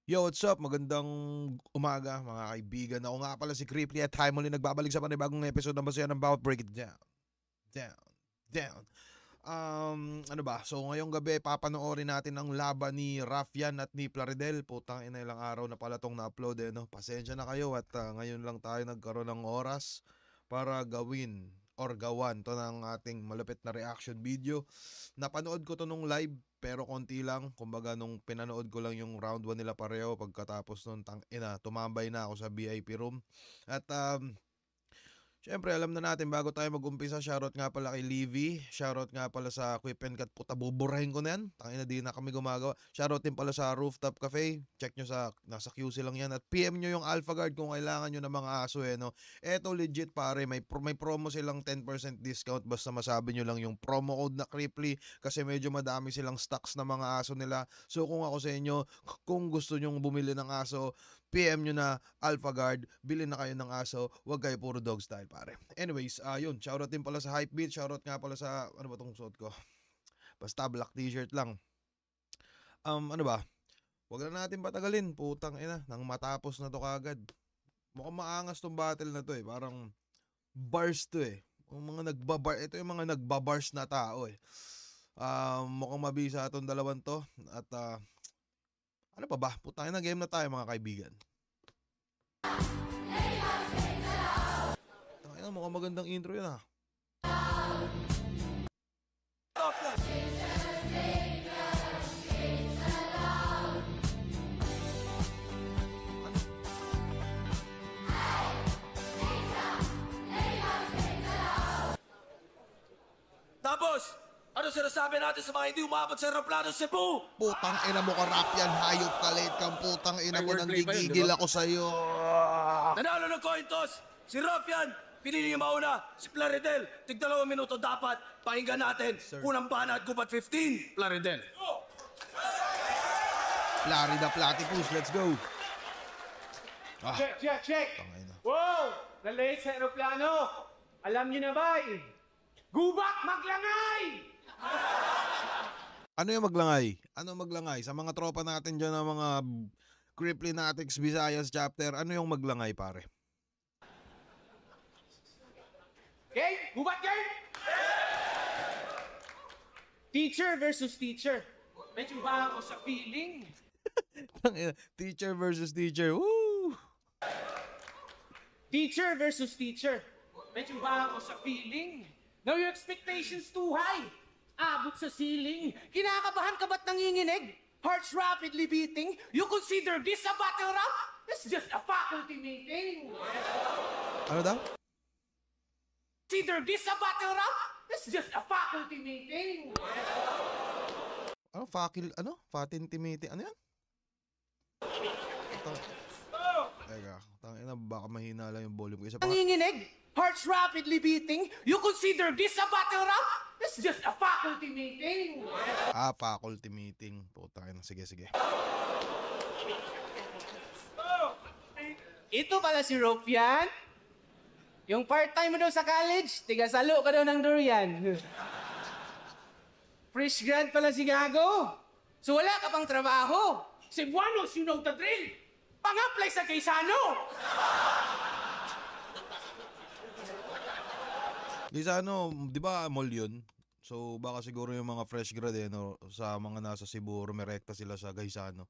Yo, what's up? Magandang umaga mga kaibigan. Ako nga pala si Creeply at time muli nagbabalik sa panibagong episode ng Basihan ng Bawat Break It Down. Down. Down. Ano ba? So ngayong gabi papanoorin natin ang laban ni Raffian at ni Plaridel. Putang ina, ilang araw na pala tong na-upload no. Pasensya na kayo at ngayon lang tayo nagkaroon ng oras para gawin or gawan to ng ating malupit na reaction video. Napanood ko to nung live pero konti lang. Kumbaga nung pinanood ko lang yung round 1 nila pareho, pagkatapos nung tumambay na ako sa VIP room. At syempre, alam na natin bago tayo mag-umpisa, shoutout nga pala kay Livy, shoutout nga pala sa Quip and Cut, puta buburahin ko na yan, tangina di na kami gumagawa. Shoutout din pala sa Rooftop Cafe, check nyo nasa QC lang yan, at PM nyo yung Alpha Guard kung kailangan nyo ng mga aso no. Eto legit pare, may promo silang 10% discount basta masabi nyo lang yung promo code na Creeply kasi medyo madami silang stocks na mga aso nila. So kung ako sa inyo, kung gusto nyong bumili ng aso, PM nyo na Alpha Guard, bilhin na kayo ng aso, wag kayo puro dog style pare. Anyways, yun, shoutout din pala sa Hypebeat, shoutout nga pala sa, ano ba tong suot ko? Basta black t-shirt lang. Ano ba? Wag na natin patagalin, putang ina, nang matapos na to kagad. Mukhang maangas tong battle na to parang bars to Yung mga ito yung mga nagbabars na tao mukhang mabisa itong dalawan to at ano pa ba? Putang ina, game na tayo mga kaibigan. Tangina, mukhang magandang intro yun Tapos, ano sinasabi natin sa mga hindi umabot sa aeroplano sa Cebu? Putang ina mo ka, Raffian, hayop ka, late kang putang ina mo, nang gigigil ako sa'yo. Nanalo ng coin toss, si Raffian, pinili niya mauna, si Plaridel, tig 2 minuto dapat, pakinggan natin, unang bana at gubat 15, Plaridel. Florida Platypus, let's go. Check! Wow! Nalate sa aeroplano! Alam niyo na ba Gubat maglangay! Ano yung maglangay? Ano maglangay? Sa mga tropa natin dyan ng mga Creeply Natics Visayas chapter, ano yung maglangay pare? Okay? Gubat game! Teacher versus teacher. Medyo ba ako sa feeling? Teacher versus teacher. Woo! Teacher versus teacher. Medyo ba ako sa feeling? Now your expectations too high. Abot sa ceiling. Kinakabahan ka ba't nanginginig? Hearts rapidly beating. You consider this a battle rap? It's just a faculty meeting. Ano daw? Consider this a battle rap? It's just a faculty meeting. Ano? Faculty meeting? Ano yan? Teka, tangina, baka mahina lang yung volume ko. Isa pa. Nanginginig? Hearts rapidly beating. You consider this a battle rap? It's just a faculty meeting. Faculty meeting. Putang ina, sige. Ito pala si Raffian. Yung part-time mo daw sa college, tiga-salo ka daw ng durian. Fresh grad pala si Gago. So wala ka pang trabaho. Cebuanos, you know the drill. Pang-apply sa Quezano. Quezano, di ba mall yun? So baka siguro yung mga fresh grad no, sa mga nasa Cebu, rumirekta sila sa Quezano.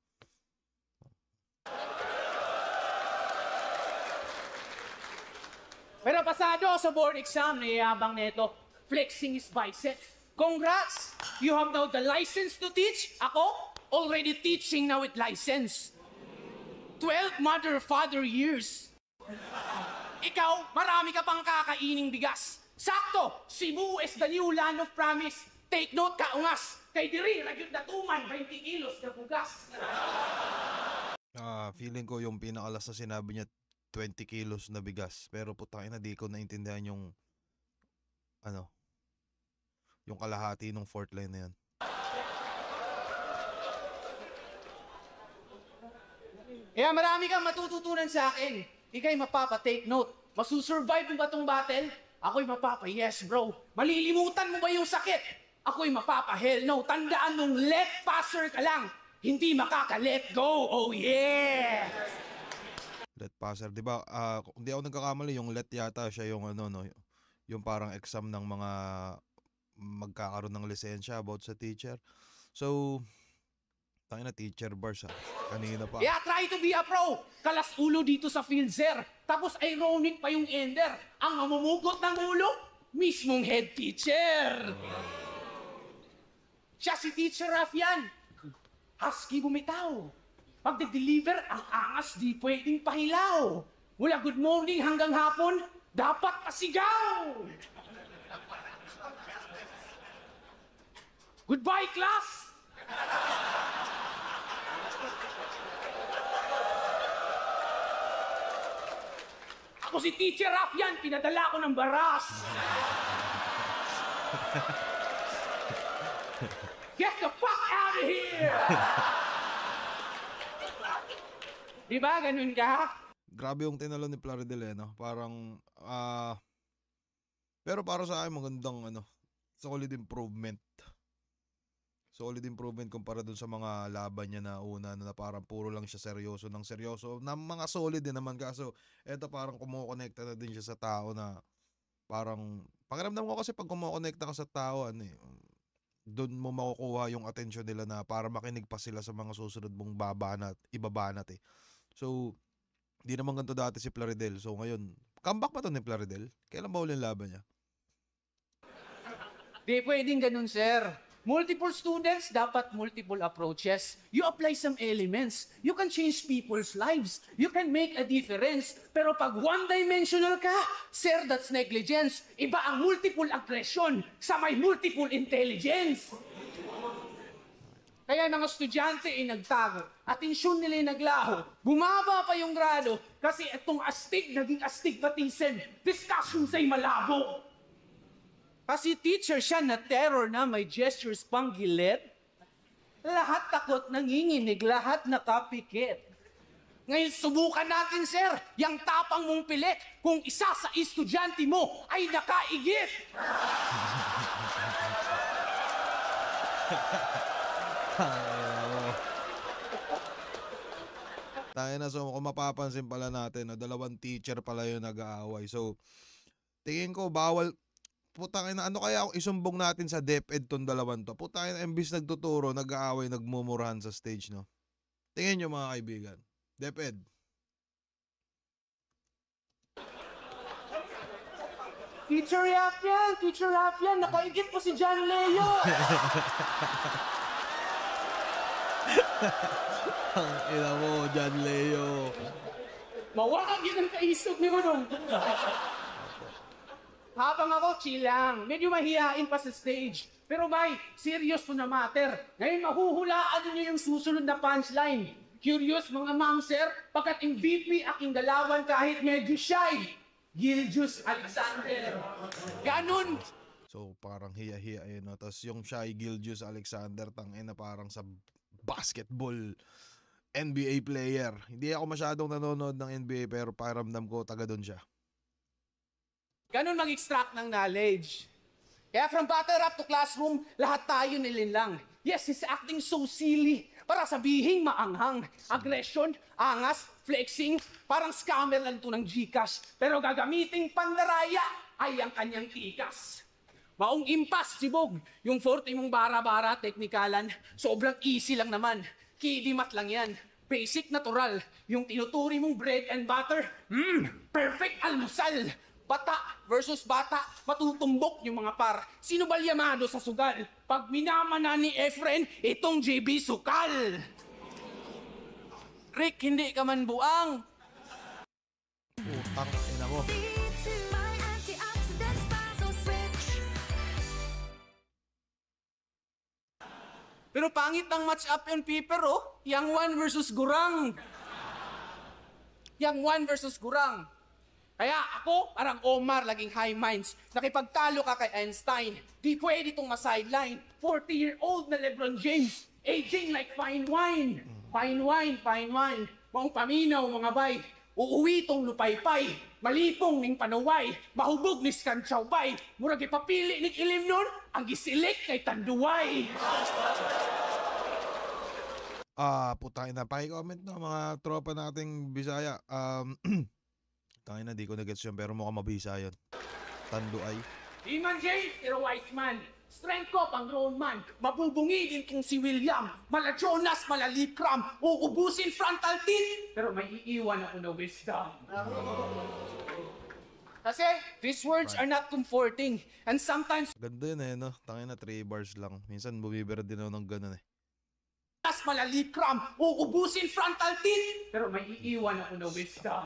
Pero pasado sa board exam, niyayabang nito. Flexing his biceps. Congrats! You have now the license to teach. Ako, already teaching now with license. 12 mother-father years. Ikaw, marami ka pang kakaining bigas. Sakto, Cebu is the new land of promise. Take note ka, ungas. Kay diri, ragyod na tuman, 20 kilos na bugas. Feeling ko yung pinakalas na sinabi niya 20 kilos na bigas. Pero putang ina, di ko naintindihan yung yung kalahati ng fourth line na yan. Kaya marami kang matututunan sa akin. Ika'y mapapa-take note. Masusurvive mo ba itong battle? Ako'y mapapa-yes bro. Malilimutan mo ba yung sakit? Ako'y mapapa-hell no. Tandaan mong let passer ka lang. hindi makaka-let go. Oh yeah! Let passer, 'di ba? Kung di ako nagkakamali, yung let yata siya yung ano no, yung parang exam ng mga magkakaroon ng lisensya about sa teacher. So, tayo na teacher bars kanina pa. Yeah, try to be a pro. Kalas ulo dito sa field, sir. Tapos ironic pa yung ender. Ang mamumugot ng ulo, mismong head teacher. Siya si Teacher Rafian. Husky bumitaw. Pag nag-deliver, ang angas di pwedeng pahilaw. Mula good morning hanggang hapon, dapat pasigaw. Goodbye, class! Ako si Teacher Rafian, pinadala ko ng baras. Get the fuck out of here! Di ba, ganun ka? Grabe yung tinalo ni Plaridel no? Parang, pero para sa akin magandang solid improvement. Solid improvement kumpara dun sa mga laban niya na una na parang puro lang siya seryoso ng seryoso. Na mga solid din naman kaso eto parang kumukonekta na din siya sa tao na parang pakiramdam ko kasi pag kumukonekta ka sa tao doon mo makukuha yung atensyon nila na para makinig pa sila sa mga susunod mong ibabanat eh. So, di naman ganito dati si Plaridel. So ngayon, comeback pa to ni Plaridel? Kailan ba ulit laban niya? Di pwedeng ganun, sir. Multiple students, dapat multiple approaches. You apply some elements. You can change people's lives. You can make a difference. Pero pag one-dimensional ka, sir, that's negligence. Iba ang multiple aggression sa may multiple intelligence. Kaya mga estudyante ay nagtago. Atensyon nila ay naglaho. Bumaba pa yung grado kasi itong astig naging astigmatism. Discussions ay malabo. Kasi teacher siya na terror na may gestures pang gilit. Lahat takot nanginginig, lahat nakapikit. Ngayon subukan natin, sir, yung tapang mong pilit kung isa sa estudyante mo ay nakaigit. Tayo na, so kung mapapansin pala natin, dalawang teacher pala yung nag-aaway. So, tingin ko bawal. Putangin na, ano kaya kung isumbong natin sa DepEd tong dalawang to? Putangin na, imbis nagtuturo, nag-aaway, nagmumurahan sa stage, no? Tingin nyo mga kaibigan. DepEd. Teacher Rafian, nakaigit po si John Leo. Ang ina mo, John Leo. Mawakag yun ang kaisog ni Manong. Habang ako, chill lang. Medyo mahihain pa sa stage. Pero may, serious to na matter. Ngayon mahuhulaan niyo yung susunod na punchline. Curious mga ma'am, sir, pagkat MVP aking dalawan kahit medyo shy. Gilgius Alexander. Ganun. So parang hiya-hiya yun, no? Tapos yung shy Gilgius Alexander, tangina parang sa basketball NBA player. Hindi ako masyadong nanonood ng NBA pero pakiramdam ko taga doon siya. Ganun mag-extract ng knowledge. Kaya from battle rap to classroom, lahat tayo nilinlang. Yes, he's acting so silly para sabihing maanghang. Aggression, angas, flexing, parang scammer lang to ng Gcash. Pero gagamiting pandaraya ay ang kanyang tikas. Maong impas, sibog. Yung 40 mong bara-bara, teknikalan, sobrang easy lang naman. Kidimat lang yan. Basic natural. Yung tinuturi mong bread and butter, perfect almusal. Bata versus bata, matutumbok yung mga par. Sino ba yamado sa sugal? Pag minamana ni Efren, itong JB Sukal. Rick, hindi ka man buang. Putang ina mo. Pero pangit ang match up and paper, oh. Yang one versus Gurang. Yang one versus Gurang. Kaya ako, parang Omar, laging high minds. Nakipagtalo ka kay Einstein. Di pwede itong ma-sideline. 40-year-old na LeBron James. Aging like fine wine. Fine wine, fine wine. Maong paminaw, mga bay. Uuwi tong lupaypay. Malipong ning panuway. Mahubog ni Skanchawbay. Murag ipapili ni ilim nun, ang gisilik kay Tanduay. Putangin na, paki-comment na mga tropa nating Bisaya. Tangin na, di ko na-gets yun, pero mukhang mabisa yun. Tanduay. Di man Jay, pero wise man. Strength ko, pang grown man. Mabubungilin kong si William. Mala Jonas, mala Likram. Uubusin frontal teeth. Pero may iiwan ako na wisdom. Kasi, these words are not comforting. And sometimes, Ganda yun eh, no? Tangin na, 3 bars lang. Minsan bumibira din ako ng ganun eh. mala Likram. Uubusin frontal teeth. Pero may iiwan ako na wisdom.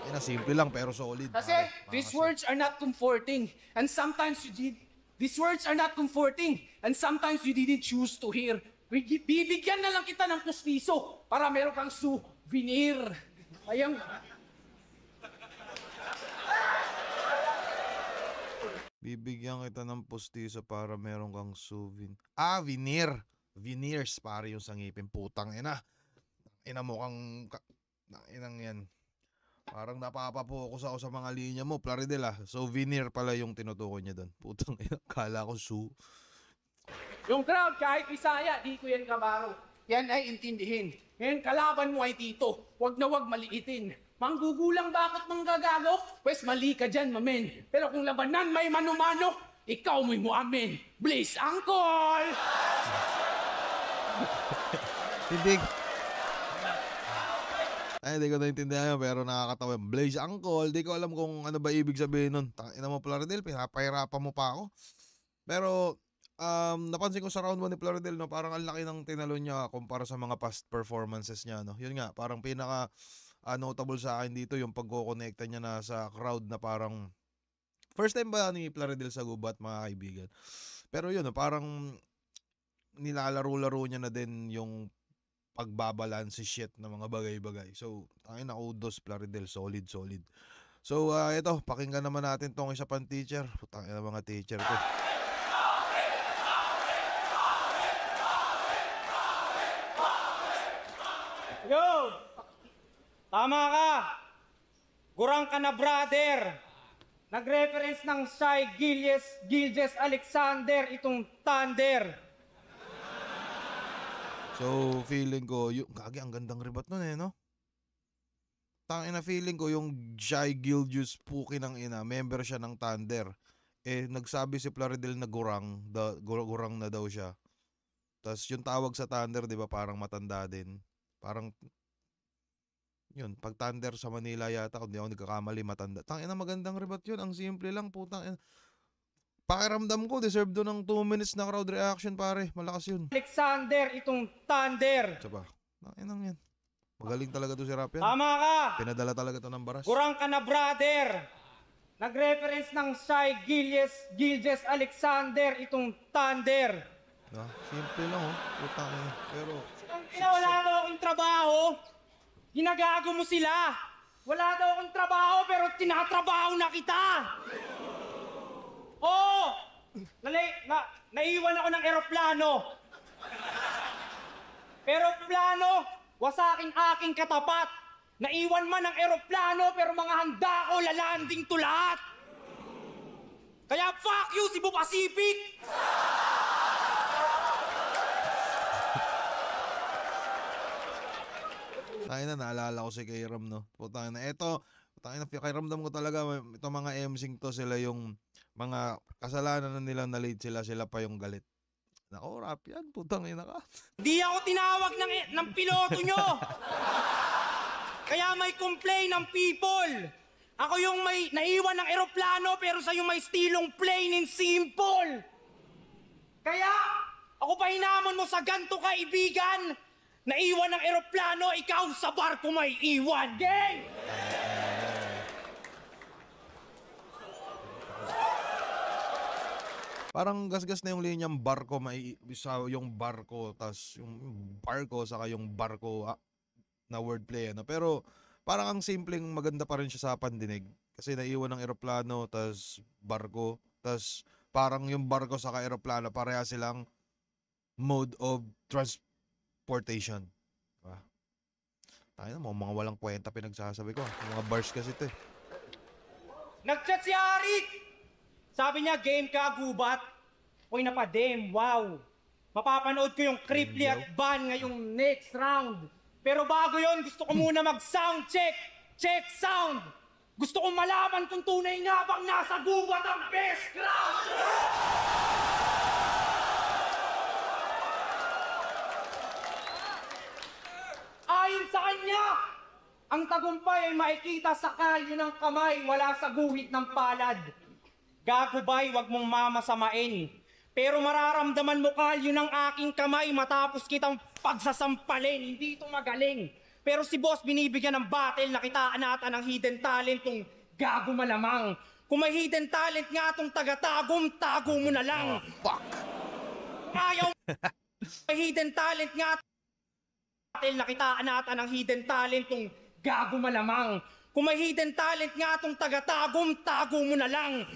Ay na, simple lang pero solid. Kasi, these words are not comforting. And sometimes you did. These words are not comforting. And sometimes you didn't choose to hear. Bibigyan na lang kita ng pustiso para meron kang souvenir. Ayang... Bibigyan kita ng pustiso para meron kang souvenir. Veneer. Veneers, pare yung sangipin. Putang ina. Ina mo kang... Inang yan. Parang napapapokus ako sa mga linya mo, Plaridel ah. Souvenir pala yung tinutukoy niya doon. Putang ina, kala ko Yung crowd, kahit Bisaya, di ko yan kabaro. Yan ay intindihin. Ngayon, kalaban mo ay tito. Huwag na huwag maliitin. Manggugulang bakit manggagago? Pwes mali ka dyan, mamen. Pero kung labanan may manumano, ikaw mo'y mo amen. Blaze, Uncle! Tindig. Ay, di ko naintindihan yun, pero nakakatawa. Blaze Uncle, di ko alam kung ano ba ibig sabihin nun. Tangina mo, Plaridel, pinapahirapan mo pa ako. Pero, napansin ko sa round 1 ni Plaridel, no, parang ang laki ng tinalo niya kumpara sa mga past performances niya, no. Yun nga, parang pinaka notable sa akin dito yung pagko-connecta niya na sa crowd na parang first time ba ni Plaridel sa gubat, mga kaibigan. Pero yun, no, parang nilalaro-laro niya na din yung pagbabalanse shit ng mga bagay-bagay. So, tangina, kudos Plaridel, solid. So, ito, pakinggan naman natin tong isa pang teacher. Tangina, mga teacher ko. Yo! Tama ka! Gurang ka na, brother! Nag-reference ng Shai Gilges Alexander itong Thunder. So, feeling ko, kagi, ang gandang ribat nun eh, no? Tangina, feeling ko yung Shai Gilgeous Puki ng ina, member siya ng Thunder. Eh, nagsabi si Plaridel na gurang na daw siya. Tapos yung tawag sa Thunder, di ba, parang matanda din. Parang, yun, pag Thunder sa Manila yata, kung di ako nagkakamali, matanda. Tangina, magandang ribat yun. Ang simple lang, putang. Pakiramdam ko, deserve doon ng 2 minutes na crowd reaction, pare. Malakas yun. Alexander itong Thunder. Saba, tangina yan. Magaling talaga to si Rap yan. Tama ka! Pinadala talaga to ng baras. Gurang ka na, brother! Nag-reference ng Shai Gilges Alexander itong Thunder. Simple lang, oh. Putang ina. Pero, Ang wala daw akong trabaho. Ginagago mo sila. Wala daw akong trabaho pero tinatrabaho na kita. Oo! Naiwan ako ng eroplano. Eroplano, wasaking aking katapat. Naiwan man ang eroplano pero mga handa ko lalanding to lahat. Kaya fuck you, Cebu Pacific! tayo na, naalala ko si Kairam, no? Putang na, eto, putang na, kairamdam ko talaga, itong mga MCing to, sila yung mga kasalanan na nila na late sila pa yung galit. Nako, Rap yan, putang ina ka. Di ako tinawag ng piloto nyo! Kaya may complain ng people. Ako yung may naiwan ng eroplano pero sa yung may stilong plain and simple. Kaya ako pa hinamon mo sa ganto kaibigan. Naiwan ng eroplano, ikaw sa barko may iwan. Gang! Parang gasgas na yung linyang barko, yung barko, tas yung barko, saka yung barko na wordplay, ano. Pero parang ang simpleng maganda pa rin siya sa pandinig. Kasi naiwan ng eroplano, tas barko, tas parang yung barko saka eroplano, pareha silang mode of transportation. Diba? Tayo na, mga walang kwenta pinagsasabi ko. Mga bars kasi ito eh. Nag-chat si Arik! Sabi niya, game ka, gubat. Uy, napadem, wow. Mapapanood ko yung Cripply at Van ngayong next round. Pero bago yon, gusto ko muna mag-sound check. Check sound. Gusto kong malaman kung tunay nga bang nasa gubat ang best crowd. Ayon sa kanya, ang tagumpay ay makikita sa kalyo ng kamay, wala sa guhit ng palad. Gago bay, wag mong mamasamain. Pero mararamdaman mo kalyo ng aking kamay matapos kitang pagsasampalin. Hindi ito magaling. Pero si boss binibigyan ng battle, nakitaan natin ang hidden talent kung gago malamang. Kung may hidden talent nga itong tagatagom, tago mo na lang. Fuck. Ayaw may hidden talent nga battle, nakitaan natin ang hidden talent kung gago malamang. Kung may hidden talent nga itong tagatagom, tago mo na lang.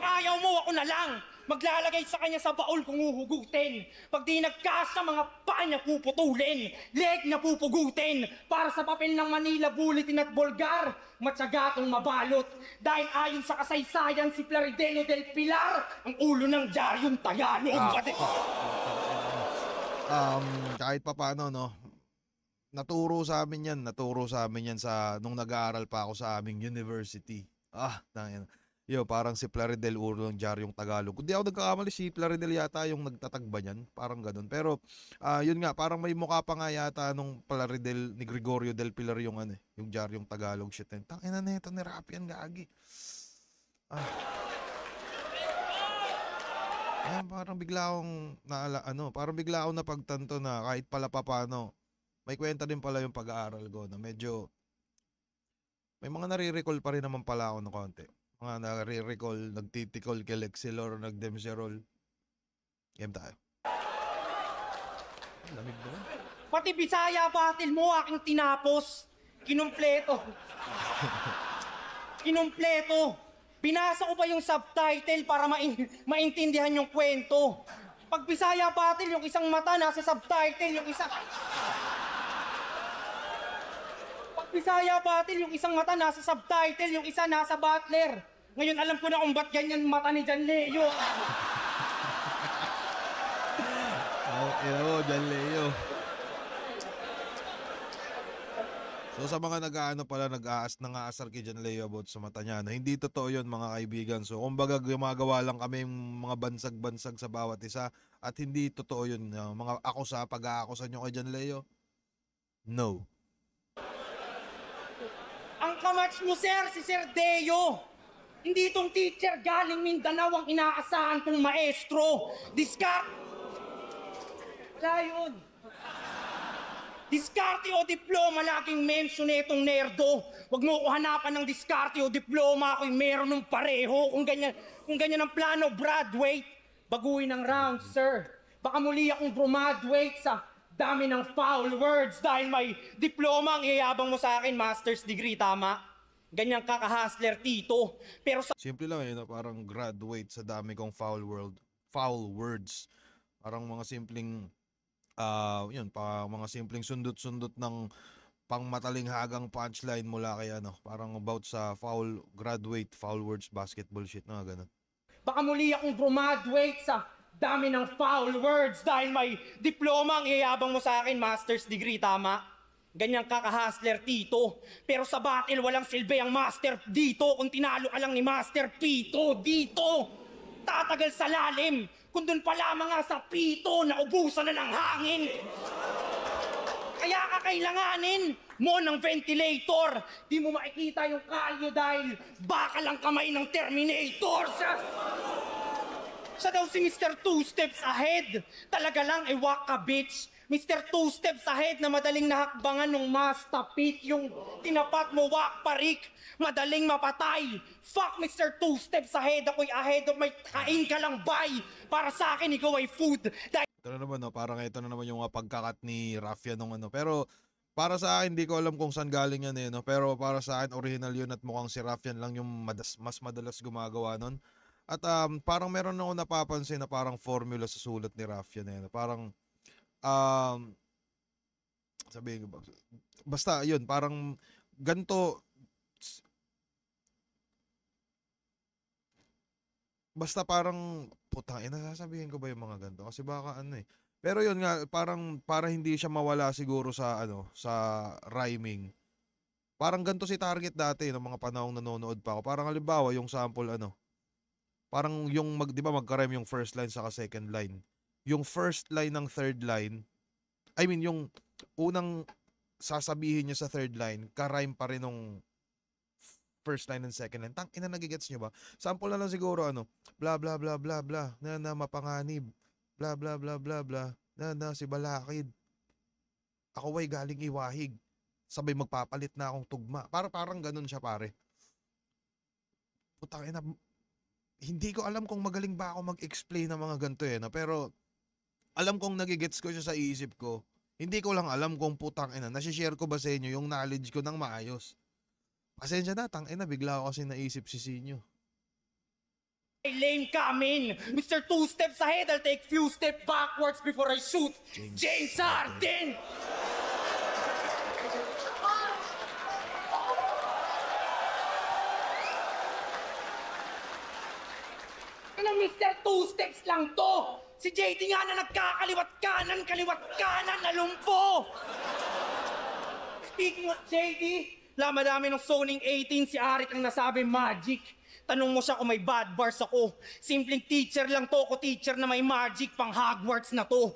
Ayaw mo, ako na lang. Maglalagay sa kanya sa baul kung uhugutin. Pag di nagkasa, mga paa niya puputulin. Leg niya pupugutin. Para sa papel ng Manila Bulletin at Bulgar, matyaga kong mabalot. Dahil ayon sa kasaysayan si Plaridelo del Pilar, ang ulo ng Diaryong Tagalog. Kahit pa paano, no? Naturo sa amin yan sa nung nag-aaral pa ako sa aming university. Tangina. Yo, parang si Plaridel ulo ng Diaryong Tagalog. Kung di ako nagkakamali, si Plaridel yata yung nagtatagba niyan. Parang ganun. Pero, yun nga, parang may mukha pa nga yata nung Plaridel ni Gregorio del Pilar yung yung Diaryong Tagalog shit. Tangina na ito, ni Rapian, gagi. Parang bigla akong parang bigla akong napagtanto na kahit pala paano, may kwenta din pala yung pag-aaral ko na medyo may mga nare-recall pa rin naman pala ako ng konti. Mga nare-recall, nagtitikol kay Lexilor, nagdemserol. Game tayo. Lamig ba? Pati Bisaya battle mo aking tinapos. Kinumpleto. Kinumpleto. Binasa ko pa yung subtitle para maintindihan yung kwento. Pag Bisaya battle, yung isang mata nasa subtitle, yung isang... Pag Bisaya battle, yung isang mata nasa subtitle, yung isa nasa butler. Ngayon alam ko na kung ba't ganyan mata ni Jan Leo. Jan Leo. So sa mga nag-aasar kay Jan Leo about sa mata niya, na hindi totoo yun mga kaibigan. So kumbaga gumagawa lang kami yung mga bansag-bansag sa bawat isa at hindi totoo yun. Mga akusa, pag-aakusa nyo kay Jan Leo, no. Ang kamats mo sir, si Sir Deo. Hindi itong teacher galing Mindanao ang inaasahan kong maestro. Layon. Diskarte o diploma, laging mention itong nerdo. Huwag mo ko hanapan ng diskarte o diploma, ako'y meron ng pareho. Kung ganyan ang plano, graduate. Baguhin ang round, sir. Baka muli akong graduate sa dami ng foul words dahil may diploma ang iyabang mo sa akin, master's degree, tama? Ganyan ka ka-hustler, tito. Pero sa... Simple lang parang graduate sa dami kong foul words. Parang mga simpleng mga simpleng sundot-sundot ng pangmatalinghagang punchline mula kay parang about sa foul words, basketball shit na ganun. Baka muli akong graduate sa dami ng foul words dahil may diploma ang iyabang mo sa akin, master's degree, tama? Ganyan ka ka-hustler, tito. Pero sa battle, walang silbi ang master dito. Kung tinalo ka lang ni Master Pito, dito. Tatagal sa lalim. Kung dun pa lamang nga sa pito, naubusan na ng hangin. Kaya ka kailanganin mo ng ventilator. Di mo makikita yung kalyo dahil baka lang kamay ng Terminator. Siya daw si Mr. Two Steps Ahead. Talaga lang, waka bitch. Mr. Two Steps Ahead na madaling nahakbangan ng mastapit. Yung tinapat mo, wak parik. Madaling mapatay. Fuck Mr. Two Steps Ahead. Ako'y ahead of my kain ka lang, bye. Para sa akin, ikaw ay food. Ito na naman, parang ito na naman yung pagkakat ni Rafia nung Pero para sa akin, hindi ko alam kung saan galing yan Pero para sa akin, original yun at mukhang si Rafian lang yung mas madalas gumagawa nun. At parang meron ako napapansin na parang formula sa sulat ni Rafian Parang sabihin ko ba, basta yun, parang ganito basta parang, putang ina, sasabihin ko ba yung mga ganito? Kasi baka ano eh. Pero yun nga, parang para hindi siya mawala siguro sa ano, sa rhyming. Parang ganito si Target dati ng mga panahong nanonood pa ako. Parang halimbawa yung sample ano, parang yung 'di ba magka-rhyme yung first line saka second line. Yung first line ng third line, I mean yung unang sasabihin niya sa third line, ka-rhyme pa rin nung first line and second line. Tang ina, nagigets niyo ba? Sample na lang siguro ano, bla bla bla bla bla, na mapanganib. Bla bla bla bla bla, na si Balakid. Ako ay galing Iwahig. Sabay magpapalit na akong tugma. Parang ganun siya, pare. Putang ina, hindi ko alam kung magaling ba ako mag-explain ng mga ganito eh, no? Pero alam kong nagigets ko siya sa isip ko. Hindi ko lang alam kung putang ina, nasi-share ko ba sa inyo yung knowledge ko ng maayos. Pasensya na, tang ina, bigla ako kasi naisip si Sinyo. Lane coming! Mr. Two steps ahead, I'll take few steps backwards before I shoot! James Harden! Ano, Mr. Two steps lang to! Si JD nga na nagkakaliwat kanan, nalumpo! Speaking of JD, madami ng zoning 18 si Arik ang nasabi magic. Tanong mo siya kung may bad bars ako. Simpleng teacher lang to, ko teacher na may magic pang Hogwarts na to.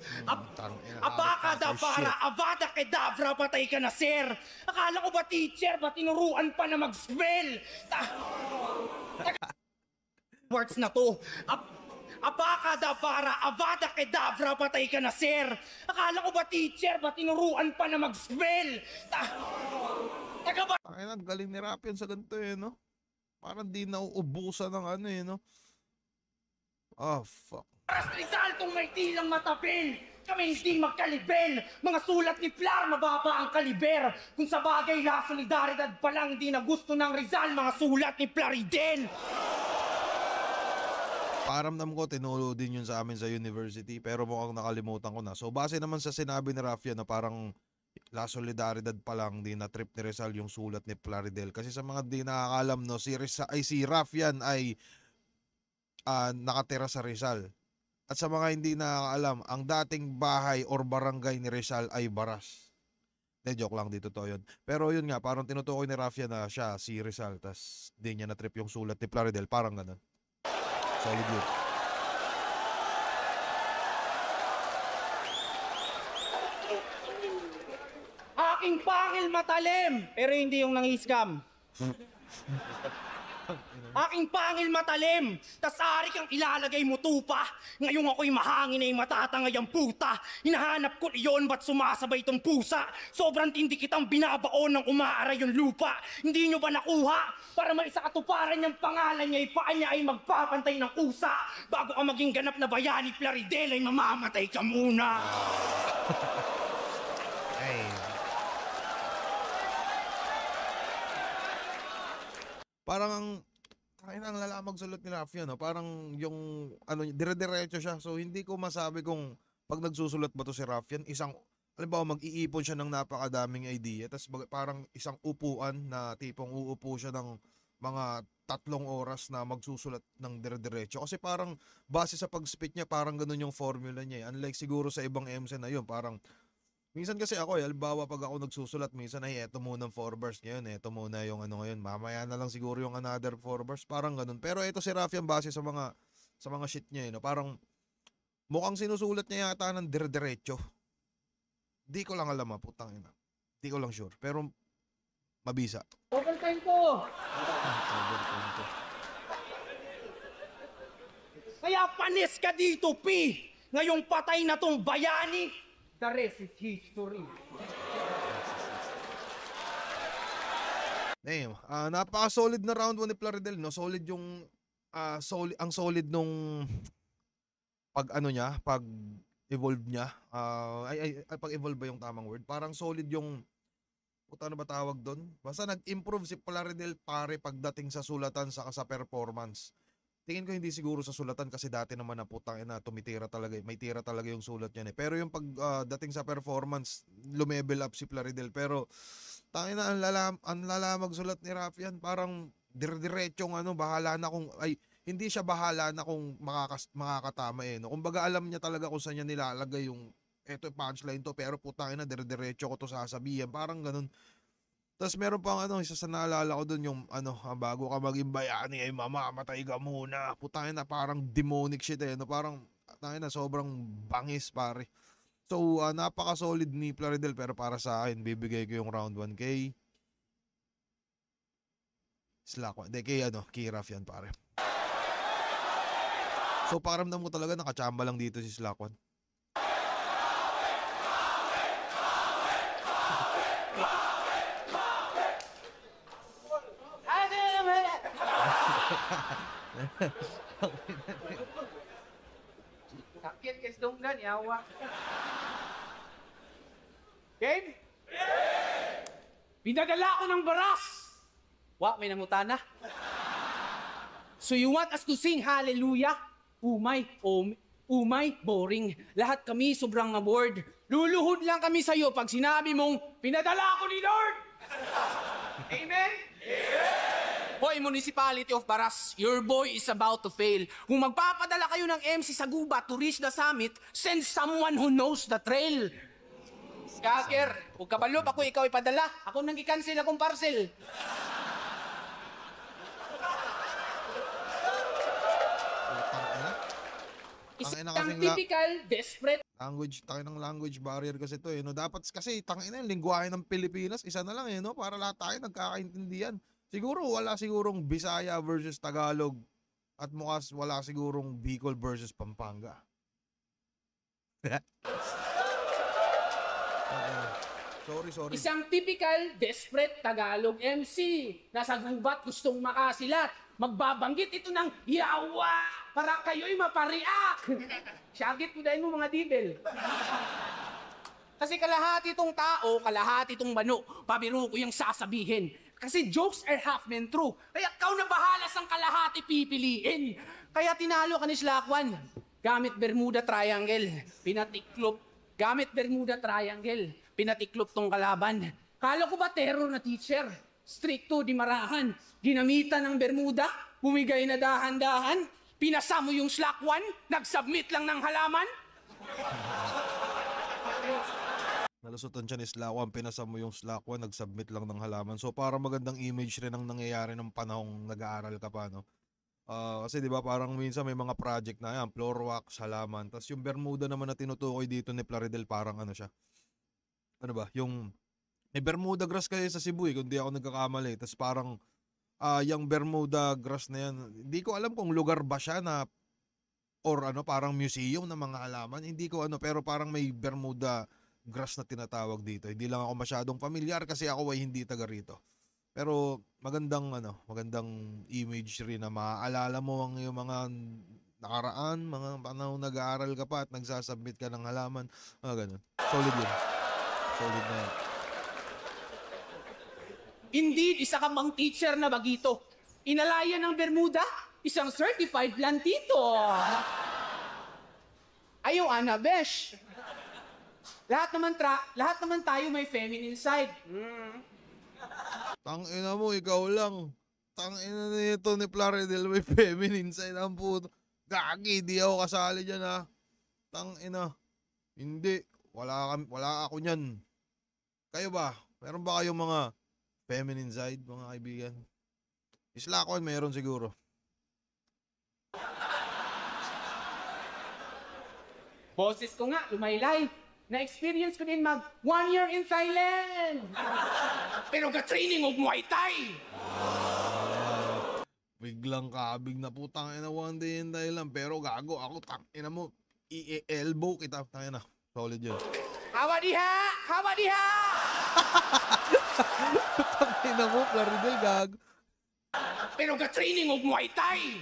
Abakadabara, avada kedavra, patay ka na sir. Akala ko ba teacher, ba tinuruan pa na mag-spell? Hogwarts na to. Abakadabara, avada kedavra, patay ka na sir. Akala ko ba teacher, ba tinuruan pa na mag-spell? Ay, galing ni Rapian sa ganito eh, no? Parang di nauubusan ng ano eh, no? Oh, fuck. Para sa Rizal may tilang matapil, kami hindi magkalibel. Mga sulat ni Flar, mababa ang kaliber. Kung sa bagay la solidaridad pa lang, di na gusto ng Rizal, mga sulat ni Plaridel. Paramdam ko, tinulo din yun sa amin sa university, pero mukhang nakalimutan ko na. So, base naman sa sinabi ni Rafian na parang La Solidaridad pa lang, di na trip ni Rizal yung sulat ni Plaridel. Kasi sa mga di nakakalam, no, si Rafian ay nakatira sa Rizal. At sa mga hindi nakakaalam, ang dating bahay or barangay ni Rizal ay Baras. De, joke lang, dito to yun. Pero yun nga, parang tinutukoy ni Rafian na siya, si Rizal, tas di niya na trip yung sulat ni Plaridel. Parang ganun. Solid yun. Aking pangil matalim, pero hindi yung nangiscam. Aking pangil matalim, tas ari kang ilalagay mo tupa. Ngayong ako'y mahangin ay matatangay ang puta. Hinahanap ko iyon, ba't sumasabay tong pusa? Sobrang tindi kitang binabaon ng umaaray yung lupa. Hindi nyo ba nakuha? Para may isa katuparan niyang pangalan niya, paa niya ay magpapantay ng kusa. Bago ka maging ganap na bayani, Plaridel, ay mamamatay ka muna. Hey. Parang ang lalamag sulot ni Rafian, no? Parang yung ano, dire-diretso siya. So hindi ko masabi kung pag nagsusulat ba to si Rafian, halimbawa mag-iipon siya ng napakadaming idea, tapos parang isang upuan na tipong uupo siya ng mga 3 oras na magsusulat ng dire-diretso. Kasi parang base sa pag-spit niya, parang ganun yung formula niya. Unlike siguro sa ibang MC na yun, parang minsan kasi ako halimbawa pag ako nagsusulat, minsan ay eto muna ang 4 bars ngayon, eto muna yung ano ngayon, mamaya na lang siguro yung another 4 bars, parang ganun. Pero ito si Rafian base sa mga shit niya, no? Parang mukhang sinusulat niya yata ng dire-diretso. Di ko lang alam, putang ina. Di ko lang sure, pero mabisa. Overtime ko! Kaya panis ka dito, P! Ngayong patay na tong bayani, the rest is history. Damn, napaka-solid na round 1 ni Plaridel, no? Solid yung ang solid nung pag evolve niya. Pag-evolve ba yung tamang word? Parang solid yung ano ba tawag doon? Basta nag-improve si Plaridel, pare, pagdating sa sulatan saka sa performance. Tingin ko hindi siguro sa sulatan kasi dati naman na putang ina, tumitira talaga, may tira talaga yung sulat niya eh. Pero yung pagdating sa performance, lumevel up si Plaridel. Pero tangina, ang lalamag sulat ni Rafian, parang dire-diretsong bahala na kung hindi siya bahala na kung makakatama eh. No? Kumbaga alam niya talaga kung saan niya nilalagay yung eto punchline to, pero putang ina, dire-diretso ko to sasabihin. Parang ganun. Tapos meron pang isa sa naalala ko dun yung bago ka maging bayani ay mamamatay ka muna. Putang ina, parang demonic shit eh. No? Parang tangina, sobrang bangis pare. So, napaka-solid ni Plaridel, pero para sa akin, bibigay ko yung round 1 kay Slakwan. Hindi, kay Raf yan, pare. So, pakiramdam mo talaga nakachamba lang dito si Slakwan. Sakit kes donggan, yawa. Game? Pinadala ako ng baras! Wa, may namutana. So you want us to sing hallelujah? Umay, boring. Lahat kami sobrang bored. Luluhod lang kami sa'yo pag sinabi mong, pinadala ako ni Lord! Amen? Hoy, Municipality of Baras, your boy is about to fail. Kung magpapadala kayo ng MC sa gubat to reach the summit, send someone who knows the trail. Skaker, huwag ka balop, ako ikaw ipadala. Ako nang i-cancel akong parcel. Isang typical, desperate language barrier kasi to eh. No? Dapat kasi tangina yung lingwahe ng Pilipinas, isa na lang eh, no? Para lahat tayo nagkakaintindihan. Siguro wala sigurong Bisaya versus Tagalog at mukhang wala sigurong Bicol versus Pampanga. Sorry. Isang typical, desperate Tagalog MC. Nasa gubat, gustong makasilat. Magbabanggit ito ng yawa para kayo'y mapariak. Syagit mo dahil mo mga dibel. Kasi kalahati itong tao, kalahati itong mano. Pabiro ko yung sasabihin. Kasi jokes are half men true. Kaya ikaw na bahala sang kalahati pipiliin. Kaya tinalo ka ni Slakwan. Gamit Bermuda Triangle. Pinatiklop. Gamit Bermuda Triangle. Pinatiklop tong kalaban. Kala ko ba terror na teacher? Stricto di marahan. Ginamitan ng Bermuda. Bumigay na dahan-dahan. Pinasa mo yung Slakwan. Nag-submit lang ng halaman. Nalusutan siya ni Slakwan, pinasa mo yung Slakwan, nag-submit lang ng halaman. So para magandang image rin ang nangyayari ng panahong nag-aaral ka pa, no? Kasi di ba parang minsan may mga project na yan, floor wax, halaman. Tapos yung Bermuda naman na tinutukoy dito ni Plaridel, parang siya. Ano ba? Yung may Bermuda grass kayo sa Cebu kung di ako nagkakamali. Tapos parang yung Bermuda grass na yan, hindi ko alam kung lugar ba siya na or parang museum ng mga halaman. Hindi ko pero parang may Bermuda grass na tinatawag dito. Hindi lang ako masyadong familiar kasi ako ay hindi taga rito. Pero magandang image rin na maaalala mo ang yung mga nakaraan, mga panahon nag-aaral ka pa at nagsasubmit ka ng halaman. Ganun. Solid yun. Solid na yan. Indeed, isa ka mang teacher na bagito. Inalaya ng Bermuda, isang certified plantito. Ayaw, Ana, besh. Lahat naman tayo may feminine side. Tangina mo, ikaw lang. Tangina nito ni Plaridel, may feminine side ang puto. Gagi, di ako kasali dyan ha. Tangina. Hindi. Wala ako nyan. Kayo ba? Meron ba kayong mga feminine side, mga kaibigan? Slakwan, meron siguro. Boses ko nga, lumaylay. Na-experience ko din 1 year in Thailand. Pero ka-training og Muay Thai. Biglang kabig na putang ina 1 day in Thailand. Pero gago ako, tangina mo, i-elbow kita. Tangina, solid yun. Hawa diha! Hawa diha! Tangina mo, Plaridel, gago. Pero ka-training og Muay Thai.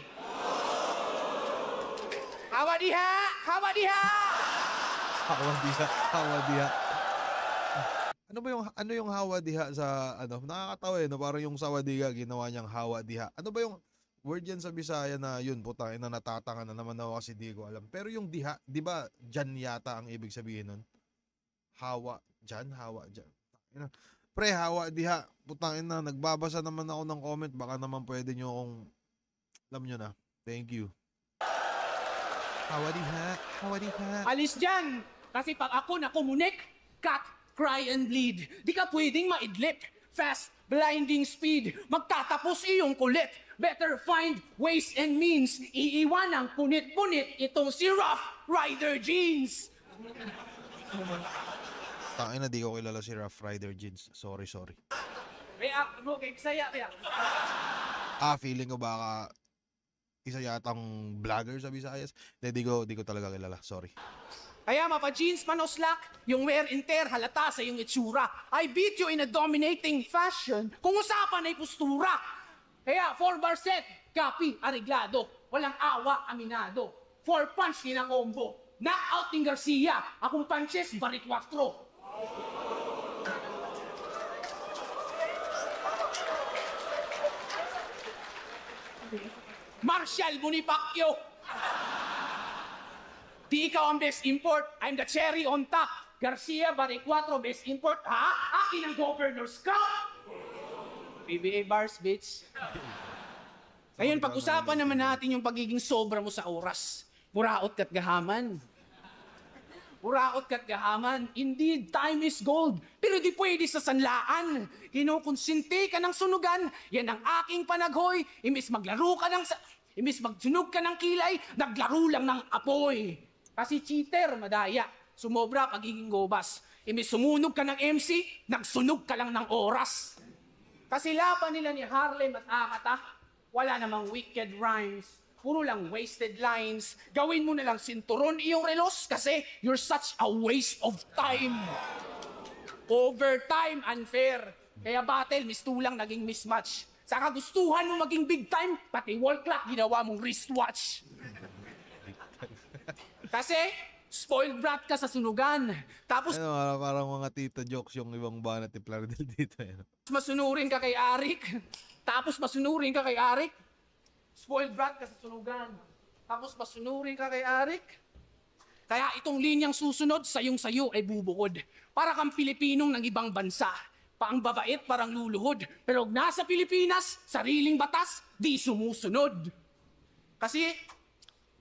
Hawa diha! Hawa diha! Hawa diha. Ano yung hawa diha sa nakakatawa no, parang yung sawadiga ginawa niyang hawa diha. Ano ba yung word yan sa Bisaya na yun, putang ina, natatanga na naman ako kasi di ko alam. Pero yung diha, di ba dyan yata ang ibig sabihin nun? Hawa dyan. Pre, hawa diha. Putang ina, nagbabasa naman ako ng comment, baka naman pwede nyo kung alam nyo na. Thank you. Hawadi ha. Hawadi ha. Alis dyan! Kasi pag ako na kumunik, cut, cry, and bleed. Di ka pwedeng maidlip. Fast, blinding speed. Magtatapos iyong kulit. Better find ways and means. Iiwan ang punit-punit itong si Rough Rider Jeans. Tangin na, di ko kilala si Rough Rider Jeans. Sorry. Kaya, bro, kaya saya, kaya. Feeling ko baka isa yatang vlogger sa Visayas. Di ko talaga kilala. Sorry. Kaya mapa-jeans man o slack, yung wear and tear halata sa iyong itsura. I beat you in a dominating fashion kung usapan ay postura. Kaya 4-bar set, copy, areglado. Walang awa, aminado. 4 punch ni na combo. Knockout ni Garcia. Akong punches, bari 4. Marshall Bonifacio. Di ikaw ang best import. I'm the cherry on top. Garcia, bari 4, best import. Ha? Akin ang Governor's Cup. PBA bars, bitch. Ngayon, pag-usapan naman natin yung pagiging sobra mo sa oras. Puraot ka't gahaman. Puraot ka't gahaman. Indeed, time is gold. Pero di pwede sa sanlaan. Kinukonsinti ka ng sunugan. Yan ang aking panaghoy. Imbis maglaro ka ng... Imbis magsunog ka ng kilay, naglaro lang ng apoy. Kasi cheater, madaya. Sumobra, pagiging gobas. Imbis sumunog ka ng MC, nagsunog ka lang ng oras. Kasi laban nila ni Harlem at Akata, wala namang wicked rhymes. Puro lang wasted lines. Gawin mo na lang sinturon iyong relos kasi you're such a waste of time. Overtime, unfair. Kaya battle, mistulang naging mismatch. Sa kagustuhan mo maging big time, pati wall clock ginawa mong wristwatch. Kasi, spoiled brat ka sa sunugan. Tapos, Parang mga tita jokes yung ibang banat ni Plaridel dito. masunurin ka kay Arik. Tapos masunurin ka kay Arik. Spoiled brat ka sa sunugan. Tapos masunurin ka kay Arik. Kaya itong linyang susunod, sayong-sayo ay bubukod. Para kang Pilipinong ng ibang bansa. Paang babait, parang luluhod. Pero nasa Pilipinas, sariling batas, di sumusunod. Kasi,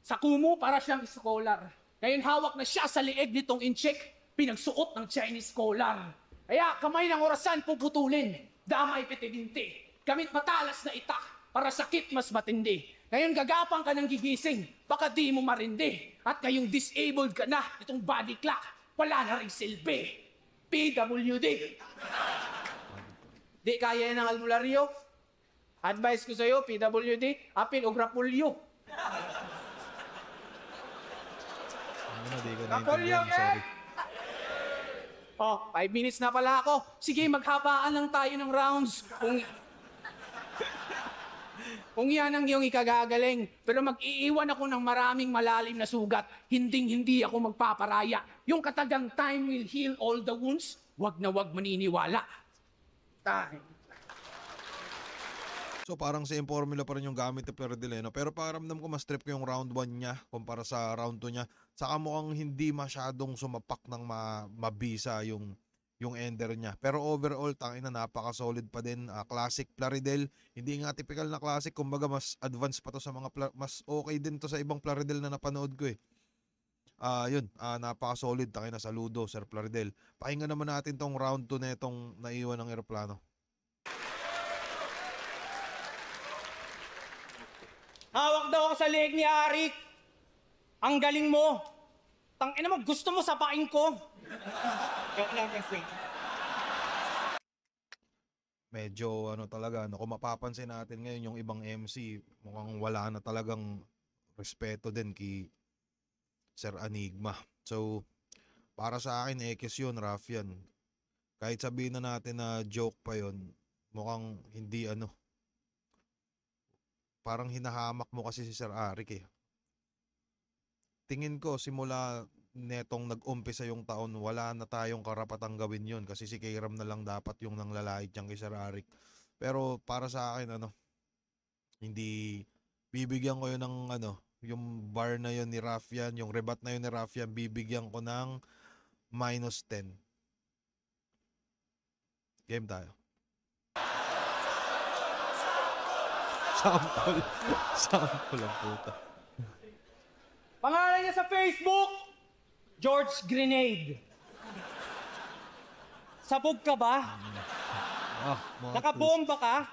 sa kumo, para siyang scholar. Ngayon hawak na siya sa leeg nitong incheck, pinagsuot ng Chinese scholar. Kaya kamay ng orasan puputulin, damay pitibinte. Gamit matalas na itak, para sakit mas matindi. Ngayon gagapang ka ng gigising, baka di mo marindi. At ngayong disabled ka na, itong body clock, wala na rin silbi. PWD. Di kaya yan ng albularyo. Advice ko sa'yo, PWD, apil o grapulyo. Grapulyo, eh! Oh, 5 minutes na pala ako. Sige, maghabaan lang tayo ng rounds. Kung yan ang iyong ikagagaling. Pero mag-iiwan ako ng maraming malalim na sugat. Hinding-hindi ako magpaparaya. Yung katagang time will heal all the wounds, wag na wag maniniwala. Time. So parang same formula pa rin yung gamit ni Plaridel, no? Pero pakiramdam ko mas trip ko yung round 1 niya kumpara sa round 2 niya. Saka mukhang hindi masyadong sumapak ng mabisa yung ender niya. Pero overall, tangina, napaka-solid pa din. Classic Plaridel. Hindi nga typical na classic. Kumbaga, mas advanced pa to sa mga... mas okay din to sa ibang Plaridel na napanood ko eh. Yun. Napaka-solid. Tangina, saludo, Sir Plaridel. Pakinggan naman natin tong round 2 na itong naiwan ng eroplano. Hawak daw ako sa leg ni Arik. Ang galing mo. Tangina mo, gusto mo sapain ko. Medyo talaga, kung mapapansin natin ngayon yung ibang MC, mukhang wala na talagang respeto din kay Sir Enigma. So, para sa akin, ekes yun, rough yan. Kahit sabihin na natin na joke pa yun, mukhang hindi parang hinahamak mo kasi si Sir Arik eh. Tingin ko, simula netong nag-umpisa yung taon, wala na tayong karapatang gawin yun kasi si Kairam na lang dapat yung nanglalait niyang kay Sir Arik. Pero para sa akin, hindi bibigyan ko yun ng yung bar na yun ni Raffian, yung rebat na yun ni Raffian, bibigyan ko ng -10. Game tayo. Sample. Sample ang puta. Pangalan niya sa Facebook, George Grenade. Sabog ka ba? Nakabomba ka?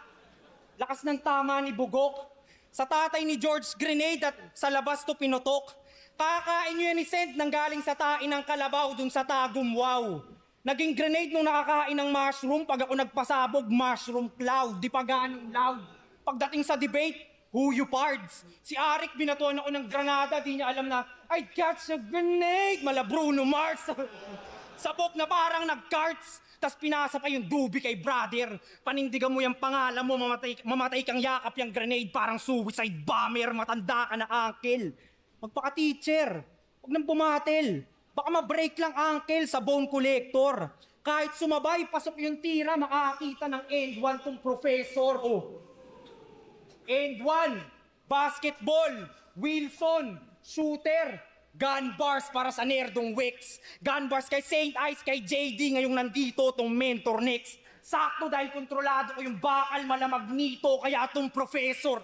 Lakas ng tama ni Bugok. Sa tatay ni George Grenade at sa labas to pinutok. Kakain nyo yan ni Sent nang galing sa tain ng kalabaw dun sa Tagum, wow. Naging grenade nung nakakain ng mushroom. Pag ako nagpasabog, mushroom cloud. Di pa ganong loud. Pagdating sa debate, who you pards? Si Arik binatuan ako ng granada. Di niya alam na, I'd catch a grenade. Mala Bruno Mars. Sabog na parang nag-carts. Tas pinasa pa yung dubi kay brother. Panindigan mo yung pangalan mo, mamatay kang yakap yung grenade. Parang suicide bomber. Matanda ka na, uncle. Magpaka-teacher. Huwag nang bumatel. Baka ma-break lang ankle sa bone collector. Kahit sumabay, pasok yung tira, makakakita ng end 1 tong professor. Oh. End 1, basketball, Wilson, shooter, gun bars para sa nerdong Wix. Gun bars kay St. Ice, kay JD, ngayong nandito tong mentor next. Sakto dahil kontrolado ko yung bakal malamag nito, kaya tong professor.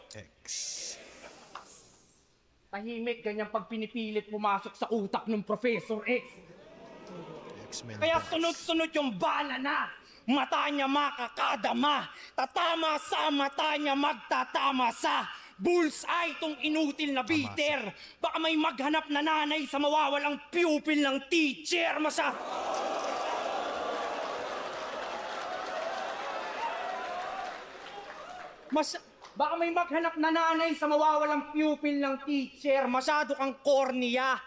Tahimik, ganyan pag pinipilit pumasok sa utak ng Professor X. Kaya sunod-sunod yung bala na. Mata niya makakadama. Tatama sa mata niya magtatama sa bullseye tong inutil na beater. Baka may maghanap na nanay sa mawawalang pupil ng teacher. Baka may maghanap na nanay sa mawawalang pupil ng teacher. Masyado kang cornea.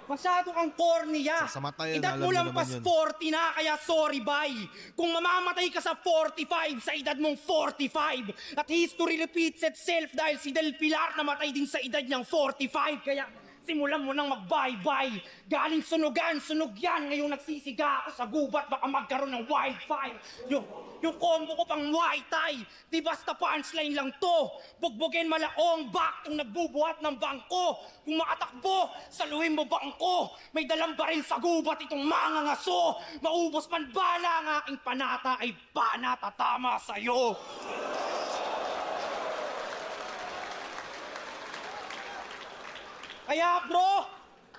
Masyado kang cornea. Edad mo lang pas 40 na, kaya sorry bye. Kung mamamatay ka sa 45, sa edad mong 45. At history repeats itself dahil si Del Pilar namatay din sa edad niyang 45. Kaya simulan mo nang mag-bye-bye. Galing sunugan, sunog yan. Ngayong nagsisiga ako sa gubat, baka magkaroon ng wildfire. Yung combo ko pang white tie. Di basta punchline lang to. Bugbugin malaong back kung nagbubuhat ng bangko. Kung makatakbo, saluhin mo bangko. May dalang baril sa gubat itong mga ngaso. Maubos man bala ang aking panata ay panatatama sa'yo. Kaya bro,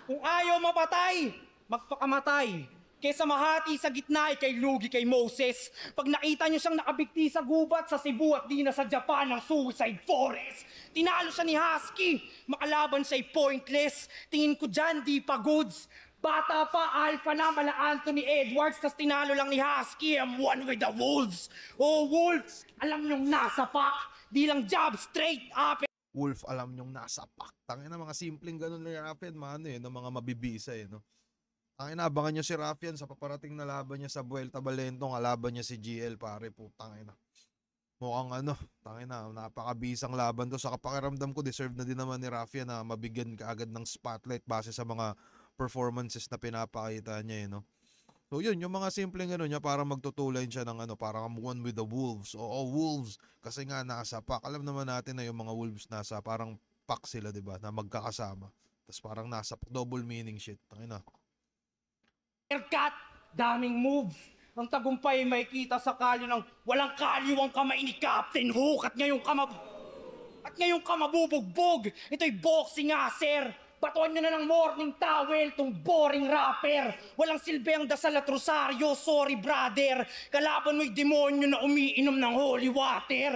kung ayaw mapatay, magpakamatay. Kesa mahati sa gitna ay kay lugi kay Moses. Pag nakita nyo siyang nakabigti sa gubat sa Cebu at di na sa Japan ng suicide forest. Tinalo siya ni Husky, makalaban siya'y pointless. Tingin ko dyan, di pa goods. Bata pa, alpha na, mala Anthony Edwards, tas tinalo lang ni Husky, I'm one with the wolves. Oh, wolves, alam nyong nasa pack, di lang job straight up. Wolf, alam nyong nasa pack. Tangin na mga simpleng ganun ni Rafian, mano eh, ng mga mabibisa eh, no? Tangin na, abangan nyo si Rafian sa paparating na laban niya sa Vuelta Valentong, laban niya si GL, pare, putang ina. Mukhang ano, tangin na, napakabisang laban to. Sa kapakiramdam ko, deserve na din naman ni Rafian na mabigyan kaagad ng spotlight base sa mga performances na pinapakita niya, eh, no? So yun, yung mga simpleng ano niya, para magtutulay siya ng ano, parang one with the wolves. Oo, wolves, kasi nga nasa pack. Alam naman natin na yung mga wolves nasa parang pack sila, di ba, na magkakasama. Tapos parang nasa double meaning shit. Tangina. Haircut, daming moves. Ang tagumpay may kita sa kalyo ng walang kaliwang kamay ni Captain Hook at ngayong ka mabubugbog. Ito'y boxing nga, sir. Batuan nyo na ng morning towel, tong boring rapper. Walang silbi ang dasal at rosaryo, sorry brother. Kalaban mo'y demonyo na umiinom ng holy water.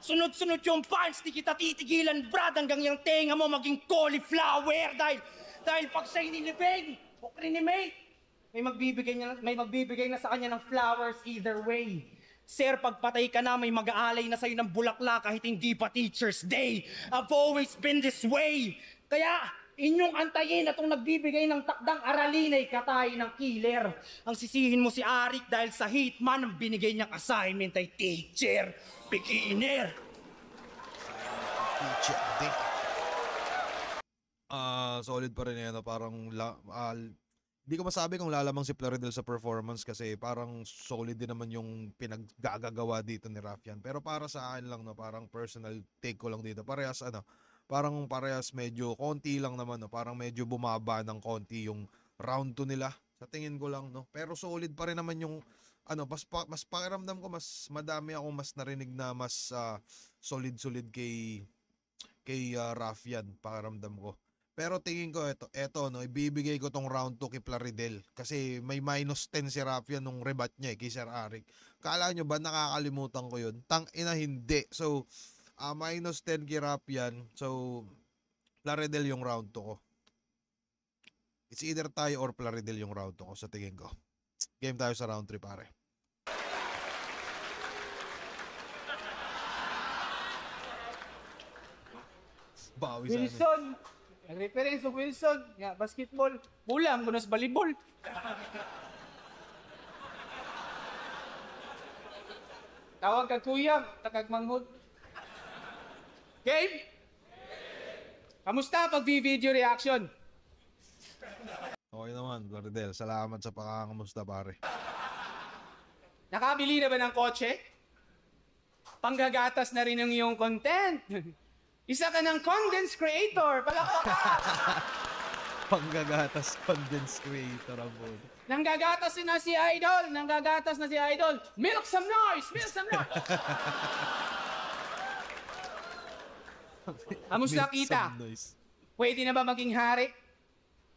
Sunod-sunod yung punch, di kita titigilan brad hanggang yung tenga mo maging cauliflower. Dahil pag siya'y nilibing, o krinimate, may magbibigay na sa kanya ng flowers either way. Sir, pagpatay ka na, may mag-aalay na sa'yo ng bulaklak kahit hindi pa Teacher's Day. I've always been this way. Kaya, inyong antayin na itong nagbibigay ng takdang aralin ay katay ng killer. Ang sisihin mo si Arik dahil sa hitman ang binigay niyang assignment ay teacher. Beginner. Teacher, solid pa rin yan. Parang hindi ko masabi kung lalamang si Plaridel sa performance kasi parang solid din naman yung pinaggagawa dito ni Rafian. Pero para sa akin lang, no, parang personal take ko lang dito. Parang medyo konti lang naman, no, parang medyo bumaba ng konti yung round 2 nila Sa tingin ko lang, no. Pero solid pa rin naman yung ano, mas pakiramdam ko mas madami akong mas narinig na mas solid kay Raffian, pakiramdam ko. Pero tingin ko eto no, ibibigay ko tong round 2 kay Plaridel kasi may -10 si Raffian nung rebat niya kay Sir Arik. Kala nyo ba nakakalimutan ko yun? Tang ina hindi. So, -10 kay Raffian. So, Plaridel yung round 2 ko. It's either tayo or Plaridel yung round 2 ko sa tingin ko. Game tayo sa round 3 pare. Bawi sa Wilson! Nag-reference sa Wilson. Nga, basketball. Bulam, kunas volleyball. Tawag kag kuya, takag manghod. Game? Kamusta pag video reaction? Okay naman, Plaridel. Salamat sa pakakamusta pare. Nakabili na ba ng kotse? Panggagatas na rin ang iyong content. Isa ka ng content creator. Palakpakan! Panggagatas content creator ang bodo. Nanggagatas na si Idol. Nanggagatas na si Idol. Milk some noise! Milk some noise! Kamusta kita? Pwede na ba maging hari?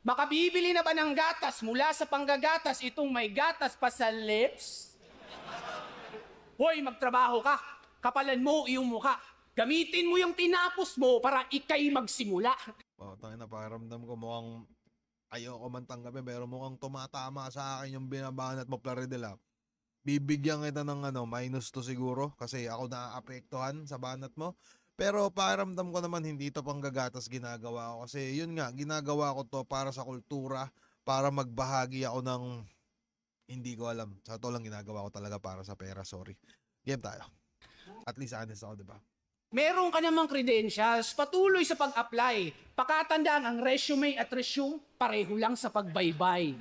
Makabibili na ba ng gatas mula sa panggagatas itong may gatas pa sa lips? Hoy, magtrabaho ka. Kapalan mo iyong mukha. Gamitin mo yung tinapos mo para ikay magsimula. Tangin na pakiramdam ko mukhang ayoko man tanggapin pero mukhang tumatama sa akin yung binabanat mo Plaridel. Bibigyan kita ng -2 siguro kasi ako naaapektuhan sa banat mo. Pero pakiramdam ko naman hindi to panggagatas ginagawa ko kasi yun nga ginagawa ko to para sa kultura, para magbahagi ako ng hindi ko alam. Sa to lang ginagawa ko talaga para sa pera, sorry. Game tayo. At least honest ako, 'di ba? Meron ka namang credentials, patuloy sa pag-apply. Pakatandaan ang resume at resume, pareho lang sa pagbaybay.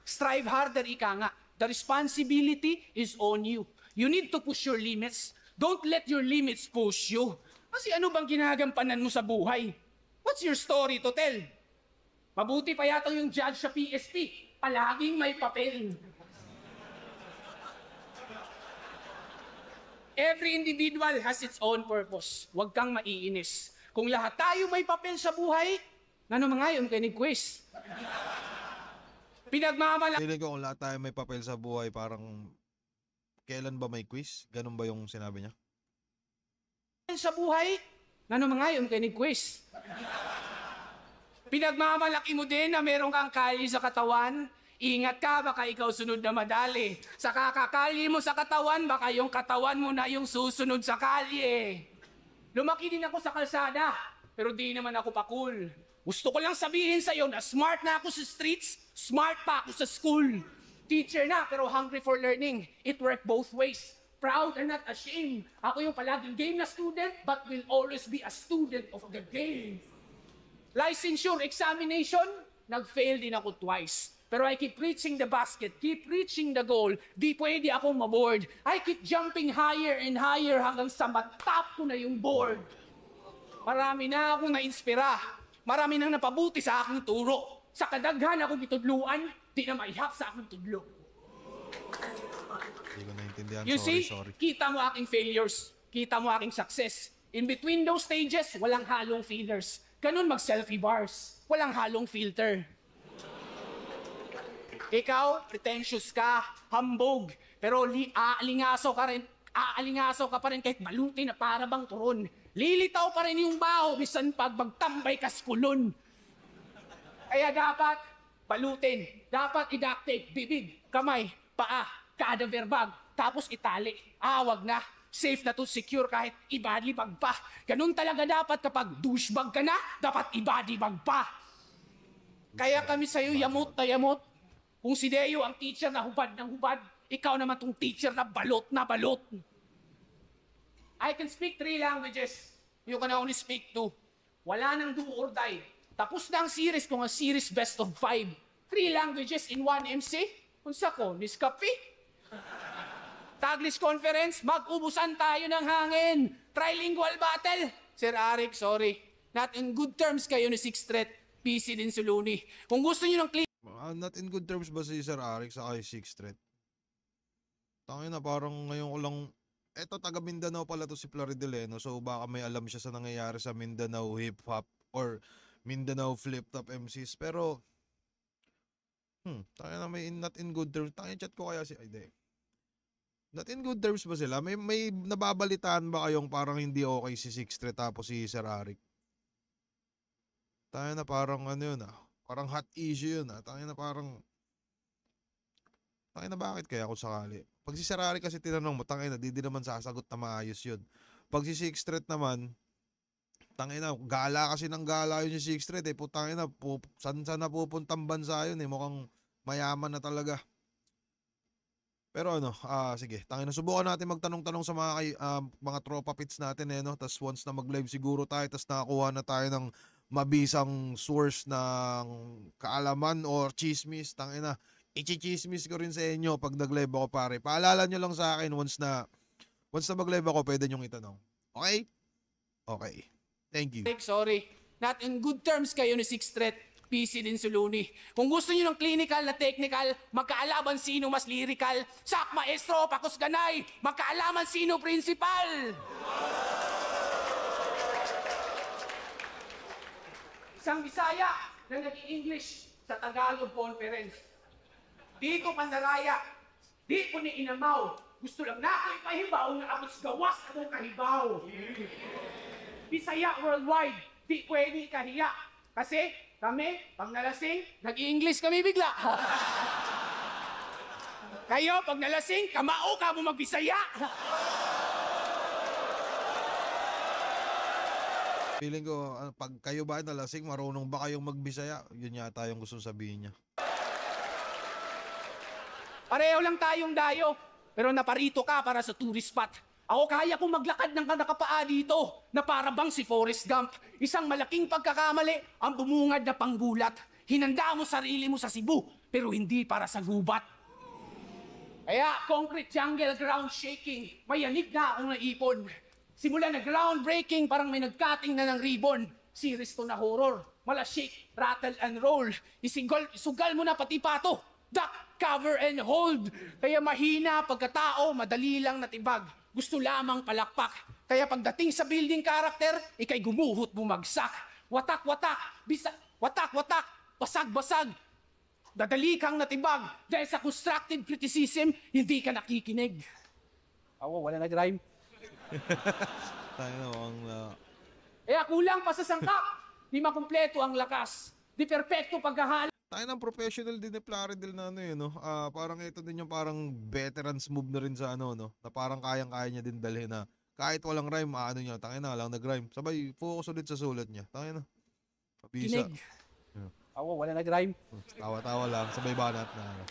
Strive harder, ika nga. The responsibility is on you. You need to push your limits. Don't let your limits push you. Kasi ano bang ginagampanan mo sa buhay? What's your story to tell? Mabuti pa yata yung judge sa PSP. Palaging may papel. Every individual has its own purpose. Huwag kang maiinis. Kung lahat tayo may papel sa buhay, ano mga yun kay ni quiz? Pinagmamalaki. Feeling ko kung lahat tayo may papel sa buhay, parang kailan ba may quiz? Ganun ba yung sinabi niya? Sa buhay, ano mga yun kay ni quiz? Pinagmamalaki mo din na meron kang kali sa katawan. Ingat ka, baka ikaw sunod na madali. Sa kakakali mo sa katawan, baka yung katawan mo na yung susunod sa kalye. Lumaki din ako sa kalsada, pero di naman ako pa cool. Gusto ko lang sabihin sa'yo na smart na ako sa streets, smart pa ako sa school. Teacher na, pero hungry for learning. It worked both ways. Proud and not ashamed. Ako yung palaging game na student, but will always be a student of the game. Licensure examination, nag-fail din ako twice. Pero I keep reaching the basket, keep reaching the goal. Di pwede akong maboard. I keep jumping higher and higher hanggang sa matap ko na yung board. Marami na akong na-inspira. Marami nang napabuti sa aking turo. Sa kadaghan akong itudluan, di na maihap sa aking tudlo. Hindi ko naintindihan. You see, sorry. Kita mo aking failures. Kita mo aking success. In between those stages, walang halong feelers. Ganun mag-selfie bars. Walang halong filter. Ikaw, pretentious ka, hambog, pero aalingaso ka pa rin kahit maluti na para bang turon. Lilitaw pa rin yung baho, bisan pag magtambay ka sa kulon. Kaya dapat balutin, dapat i-duct tape, bibig, kamay, paa, cadaver bag, tapos itali. Wag na. Safe na to, secure kahit i-body bag pa. Ganun talaga dapat kapag douchebag ka na, dapat i-body bag pa. Kaya kami sa'yo yamot na yamot. Kung si Deo ang teacher na hubad ng hubad, ikaw naman tong teacher na balot na balot. I can speak 3 languages. You can only speak 2. Wala nang do or die. Tapos na ang series kung ang series best of 5. 3 languages in 1 MC? Unsa ko, Niskapi? Taglish conference, mag-ubusan tayo ng hangin. Trilingual battle. Sir Arik, sorry. Not in good terms kayo ni Sixth Threat. busy din si Looney. Kung gusto niyo ng clean Not in good terms ba si Sir Arik sa kay Sixth Street? Tangina parang ngayon ko lang, eto taga Mindanao pala to si Plaridel eh, no? So baka may alam siya sa nangyayari sa Mindanao hip hop or Mindanao flip top MCs, pero tangina may not in good terms. Tangina chat ko kaya si ay di. Not in good terms ba sila? May nababalitaan ba kayong parang hindi okay si Sixth Street tapos si Sir Arik? Tangina parang ano yun parang hot issue yun Tangina parang bakit kaya kung sakali? Pag si Sir Arik kasi tinanong mo, tangina, di naman sasagot na maayos yun. Pag si Sixth Street naman, tangina, gala kasi ng gala yun si Sixth Street eh. Putangina, saan na pupuntang bansa yun eh. Mukhang mayaman na talaga. Pero ano, sige, tangina, subukan natin magtanong-tanong sa mga tropa pits natin eh, no? Tapos once na mag-live siguro tayo, tapos nakakuha na tayo ng mabisang source ng kaalaman or chismis, tangina, i-chismis ko rin sa inyo pag nag-live ako pare. Paalala nyo lang sa akin once na mag-live ako, pwede nyong itanong. Okay? Okay. Thank you. sorry. Not in good terms kayo ni Sixth Street. PC din si Looney. Kung gusto niyo ng clinical na technical, magkaalaman sino mas lyrical. Sak maestro, pakos ganay, magkaalaman sino principal. Isang Bisaya na nag-English sa Tagalog conference. Di ko pandaraya, di ko ni inamaw. Gusto lang na ako ipahibaw na ako'y gawas akong kahibaw. Bisaya worldwide, di pwede kahiya. Kasi kami, pag nalasing, nag-i-English kami bigla. Kayo, pag nalasing, kamao ka mo mag-Bisaya. Feeling ko, pag kayo ba nalasing, marunong ba kayong mag-Bisaya? Yun yata yung gusto sabihin niya. Pareho lang tayong dayo, pero naparito ka para sa tourist spot. Ako kaya kong maglakad ng nakapaa dito na para bang si Forrest Gump. Isang malaking pagkakamali ang bumungad na panggulat. Hinanda mo sarili mo sa Cebu, pero hindi para sa gubat. Kaya concrete jungle ground shaking, mayanig na akong naipon. Simula na groundbreaking, parang may nagcutting na ng ribbon. Series to na horror, mala shake, rattle and roll. Isugal mo na pati pato. Duck, cover and hold. Kaya mahina pagkatao, madali lang natibag. Gusto lamang palakpak. Kaya pagdating sa building character, ikay gumuhot bumagsak. Watak-watak, watak-watak, basag-basag. Dadali kang natibag. Dahil sa constructive criticism, hindi ka nakikinig. Awa, wala nag-rhyme. Tayo ang Kaya kulang pa sa sangkap. Di makumpleto ang lakas. Di perpekto pagkahalo. tayo ng professional din ni Plaridel na ano yun, no? Parang ito din yung parang veterans move na rin sa ano, no? Na parang kayang-kaya niya din dalhin na kahit walang rhyme, ano niya, tangin na lang nag-rhyme. Sabay, focus ulit sa sulat niya. Tangin na. Pabisa. Kinig. Awa, wala nag-rhyme. Tawa-tawa lang, sabay banat na ano.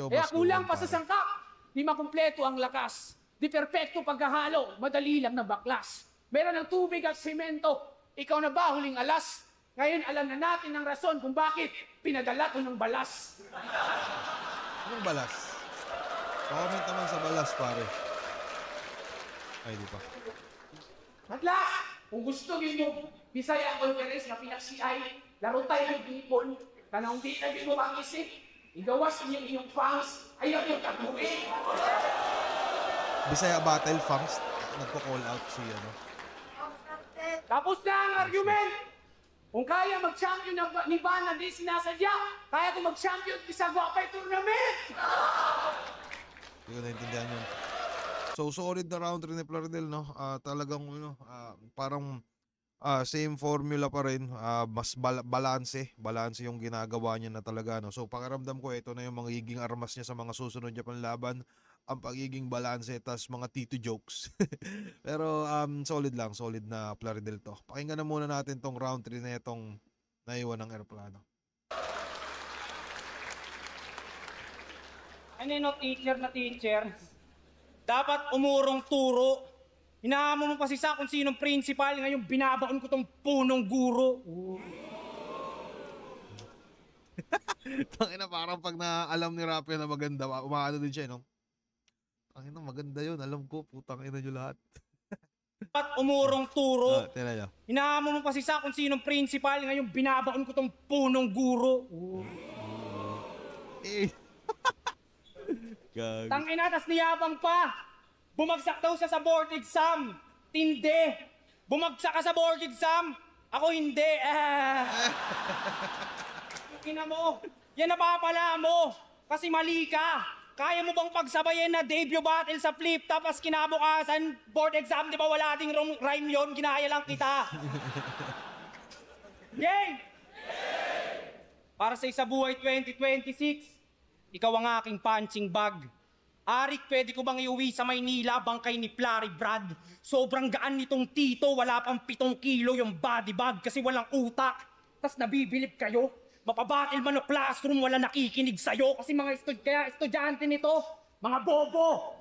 Kaya kulang pa sa sangkap. Di makumpleto ang lakas. Di perpekto pagkahalo. Madali lang na baklas. Meron ng tubig at semento. Ikaw na ba huling alas? Ngayon alam na natin ang rason kung bakit pinadala ko ng balas. Anong balas? Comment naman sa balas, pare. Ay, di pa. At last, kung gusto niyo Bisaya Conference na pinaksiay, laro tayo ng bipon, tanong di na din mo mag-isip, igawas niyo iyong fans, ayaw yung taguin. Bisaya Battle Funks, nagpo-call out si ano. Tapos na ang argument! Kung kaya mag-champion ni Van na di sinasadya, kaya kung mag-champion sa Guapay Tournament! Hindi ko naintindihan yun. So, solid na round rin ni Plaridel, no? Talagang, parang same formula pa rin. Mas balanse yung ginagawa niya na talaga, no? So, pakiramdam ko, ito na yung magiging armas niya sa mga susunod niya panlaban. Ang pagiging balanse, tas mga tito jokes. Pero, solid na Plaridel to. Pakinggan na muna natin tong round 3 na itong naiwan ng aeroplano. Ano no, teacher na teacher? Dapat umurong turo. Hinahamon mo pa si Sa kung sinong principal, ngayon binabaon ko tong punong guro. Tangina, parang pag naalam ni Rapia na maganda, umaano din siya, no? Tangina, maganda yun. Alam ko, putang ina nyo lahat. At umurong turo. Tira nyo. Hinahamon mo pa si Sa kung sinong principal. Ngayon binabaon ko tong punong guro. Eh. Gag. Tangina, tas niyabang pa. Bumagsak daw siya sa board exam. Tindi. Bumagsak ka sa board exam. Ako hindi. Ina mo. Yan napapala mo. Kasi mali ka. Kaya mo bang pagsabayin na debut battle sa flip tapos kinabukasan board exam, di ba wala ding rhyme yun? Ginaya lang kita. Yay! Para sa Isa Buhay 2026, ikaw ang aking punching bag. Arik, pwede ko bang iuwi sa Maynila bangkay ni Flurry Brad? Sobrang gaan nitong tito, wala pang 7 kilo yung body bag kasi walang utak. Tas nabibilip kayo? Mapabattle man o classroom, wala nakikinig sa'yo kasi mga estudyante nito, mga bobo.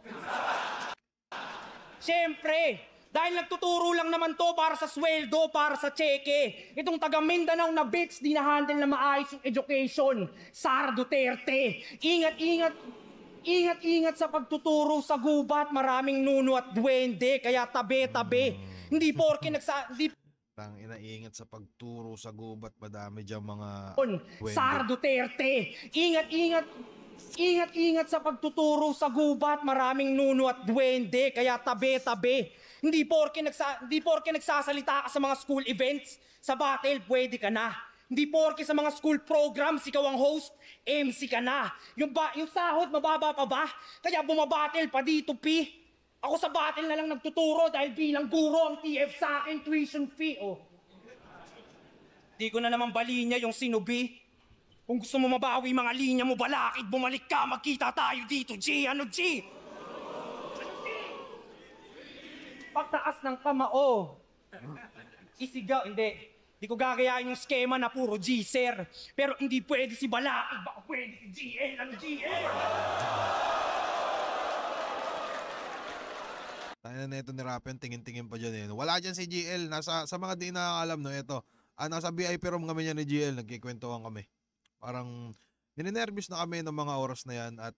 Siyempre, dahil nagtuturo lang naman to para sa sweldo, para sa cheque. Itong taga Mindanao na bitch, di na-handle na maayos yung education. Sara Duterte, ingat-ingat sa pagtuturo sa gubat, maraming nuno at duwende, kaya tabi-tabi. Hindi porke Tangina, ingat sa pagturo sa gubat, madami dyan mga Sara Duterte, ingat sa pagtuturo sa gubat, maraming nuno at duwende, kaya tabi-tabi. Hindi porke nagsasalita ka sa mga school events, sa battle, pwede ka na. Hindi porke sa mga school programs, ikaw ang host, MC ka na. Yung sahod, mababa pa ba? Kaya bumabattle pa dito, P. Ako sa battle na lang nagtuturo dahil bilang guro ang TF sa akin, tuition fee, oh. Di ko na naman balinya yung sinubi. Kung gusto mo mabawi mga linya mo, balakid, bumalik ka, magkita tayo dito, G. Ano, G? Pagtaas ng kamao. Isigaw, hindi. Di ko gagayain yung skema na puro G, sir. Pero hindi pwede si balakid, baka pwede si GL. Ano, GL? Tayo na ito ni Rapian, tingin-tingin pa dyan eh. Wala dyan si GL. Sa mga di nakakalam, no, ito. Nasa VIP room kami niya ni GL, nagkikwentuhan kami. Parang, ninenervous na kami ng mga oras na yan. At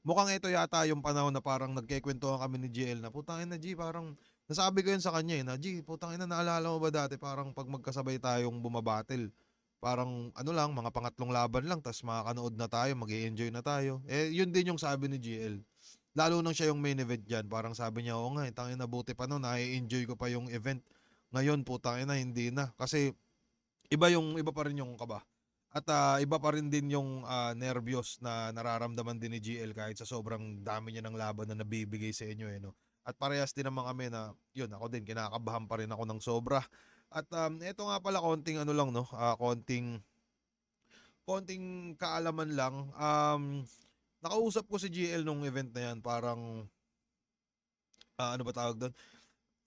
mukhang ito yata yung panahon na parang nagkikwentuhan kami ni GL na, putangin na G, parang, nasabi ko yun sa kanya eh, na G, putangin na, naalala mo ba dati, parang pag magkasabay tayong bumabattle, parang ano lang, mga pangatlong laban lang, tas makakanood na tayo, mag-i-enjoy na tayo. Eh, yun din yung sabi ni GL. Lalo nang siya yung main event dyan, parang sabi niya, oo nga, tangin na buti pa no, na-enjoy ko pa yung event. Ngayon, putangin na, hindi na. Kasi, iba pa rin yung kaba. At iba pa rin din yung nervyos na nararamdaman din ni GL kahit sa sobrang dami niya ng laban na nabibigay sa inyo. Eh, no? At parehas din naman kami na, yun, ako din, kinakabahan pa rin ako ng sobra. At ito nga pala, konting ano lang, no? Konting kaalaman lang. Nakausap ko si GL nung event na yan, parang, ano ba tawag doon?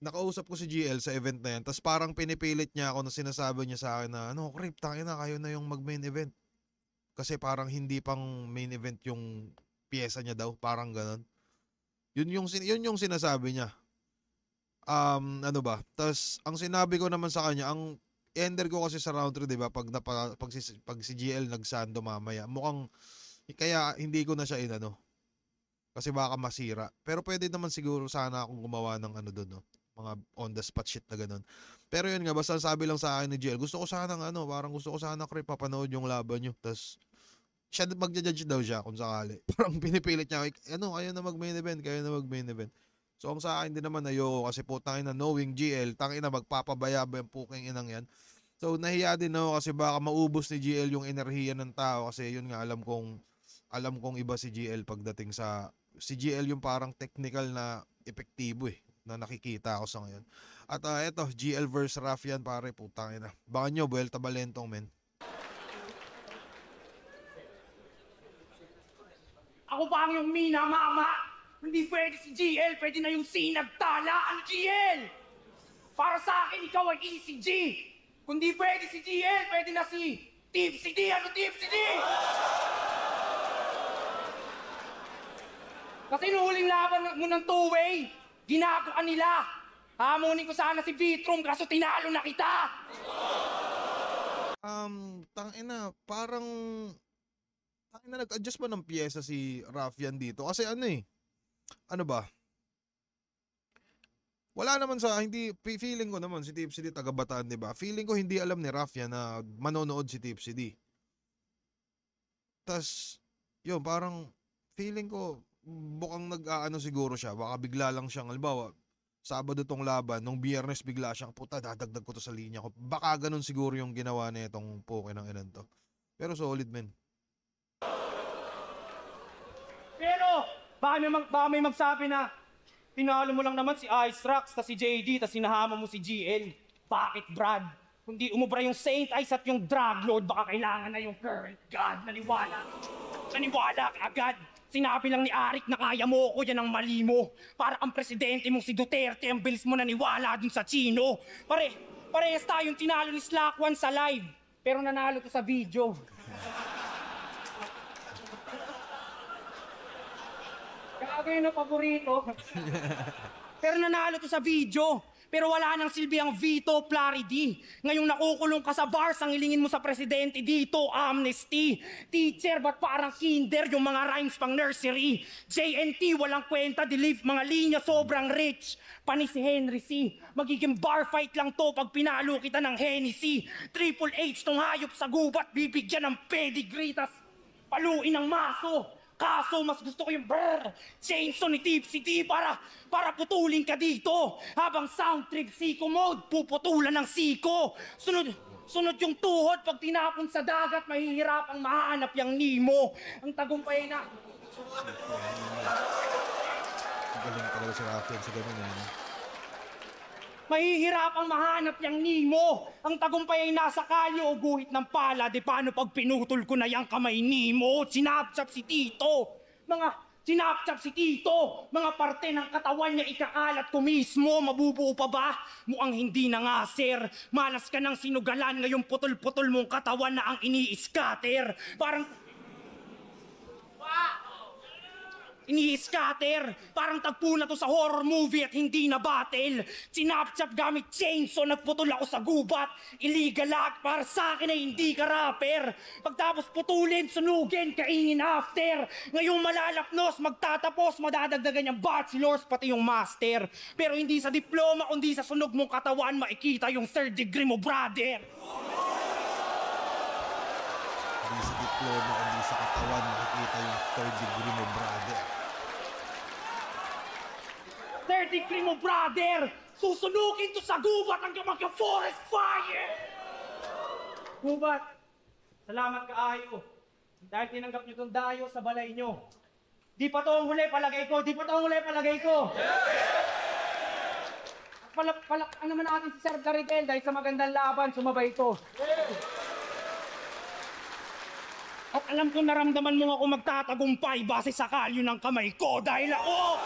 Nakausap ko si GL sa event na yan, tapos parang pinipilit niya ako na sinasabi niya sa akin na, ano, Krip, tangin na, kayo na yung mag-main event. Kasi parang hindi pang main event yung pyesa niya daw, parang ganon. Yun yung sinasabi niya. Ano ba? Tapos, ang sinabi ko naman sa kanya, ang ender ko kasi sa round 3, di ba? Pag si GL nagsando mamaya, mukhang, kaya hindi ko na siya inano. Kasi baka masira. Pero pwede naman siguro sana akong gumawa ng ano doon, no? Mga on the spot shit na ganun. Pero yun nga, basta sabi lang sa akin ni GL, gusto ko sana parang gusto ko sana Krip, papanood yung laban nyo. Tapos, siya magja-judge daw siya kung sakali. Parang pinipilit niya, kayo na mag-main event. So, ang sa akin din naman, ayoko kasi putangin na knowing GL, tangin na magpapabaya ba yung puking inang yan. So, nahiya din ako kasi baka maubos ni GL yung enerhiya ng tao kasi yun nga, alam kong iba si GL pagdating sa, si GL yung parang technical na epektibo na nakikita ako sa ngayon. At eto, GL versus Rafian, pare, putangin na. Baka nyo, Buelta Balentong, men. Ako pa ang yung mina, mama! Hindi pwede si GL, pwede na yung sinagtala ang GL! Para sa akin, ikaw ay Easy G! Kung di pwede si GL, pwede na si Tipsy D! Ano Tipsy D? Kasi nung huling laban mo ng two-way, ginago ka nila. Hamunin ko sana si Vitrum, kaso tinalo na kita! Tangina, parang nag-adjust ba ng pyesa si Rafian dito? Kasi ano ba? Wala naman sa hindi feeling ko naman si Tipsy D taga Bataan, 'di ba? Feeling ko hindi alam ni Rafia na manonood si Tipsy D. Tas yun parang feeling ko mukhang nag-aano siguro siya, baka bigla lang siyang halimbawa Sabado tong laban, nung Biyernes bigla siyang puta dadagdag ko to sa linya ko. Baka ganun siguro yung ginawa nitong poke ng inan to. Pero solid men. Pero, baka may magsabi na, tinalo mo lang naman si Ice Rocks, ta si JD, ta sinahama mo si GL. Bakit, Brad? Kundi umubra yung Saint Ice at yung Drug Lord, baka kailangan na yung current God. Naniwala. Naniwala ka agad. Sinabi lang ni Arik na kaya mo ko, yan ang mali mo. Para ang presidente mong si Duterte, ang bilis mo naniwala dun sa Chino. Parehas tayong tinalo ni Slack One sa live. Pero nanalo to sa video. Gago yun ang paborito. Pero nanalo to sa video. Pero wala nang silbi ang Vito Clarity. Ngayong nakukulong ka sa bars, ang ilingin mo sa presidente dito, amnesty. Teacher, ba't parang kinder yung mga rhymes pang nursery? JNT, walang kwenta, delete mga linya, sobrang rich. Pani si Henry C. Magiging bar fight lang to pag pinalo kita ng Hennessy. Triple H tong hayop sa gubat, bibigyan ng pedigree, tas paluin ng maso. Kaso, mas gusto ko yung chainsaw ni Tipsy D para putulin ka dito. Habang sound trip siko mode, puputulan ng siko. Sunod yung tuhod, pag tinapon sa dagat, mahihirapang mahanap yung Nemo. Ang tagumpay na... Galing talaga si Rafael sa ganun eh. Mahihirapang mahanap yung Nemo. Ang tagumpay ay nasa kalyo o guhit ng pala. Di paano pag pinutol ko na yung kamay Nemo? Sinapchap si Tito. Sinapchap si Tito. Mga parte ng katawan niya ikakalat ko mismo. Mabubuo pa ba? Mukhang hindi na nga, sir. Malas ka ng sinugalan. Ngayong putol-putol mong katawan na ang ini-scatter. Parang... Ini-scatter. Parang tagpo na to sa horror movie at hindi na battle. Sinapchap gamit chainsaw, nagputol ako sa gubat. Illegal act para sa akin ay hindi ka rapper. Pagtapos putulin, sunugin, kaingin after. Ngayong malalapnos, magtatapos, madadagdagan yung bachelors, pati yung master. Pero hindi sa diploma, kundi sa sunog mong katawan, makikita yung third degree mo, brother. Hindi sa diploma, hindi sa katawan makikita yung third degree mo, brother. Third degree mo, brother! Susunugin to sa gubat hanggang magka-forest fire! Gubat, salamat kaayo. Dahil tinanggap nyo itong dayo sa balay nyo. Di pa to ang huli, palagay ko! Di pa to ang huli, palagay ko! Palakpan naman natin si Sir Caritel dahil sa magandang laban, sumabay ito. At alam ko naramdaman mo ako magtatagumpay base sa kalyo ng kamay ko dahil ako...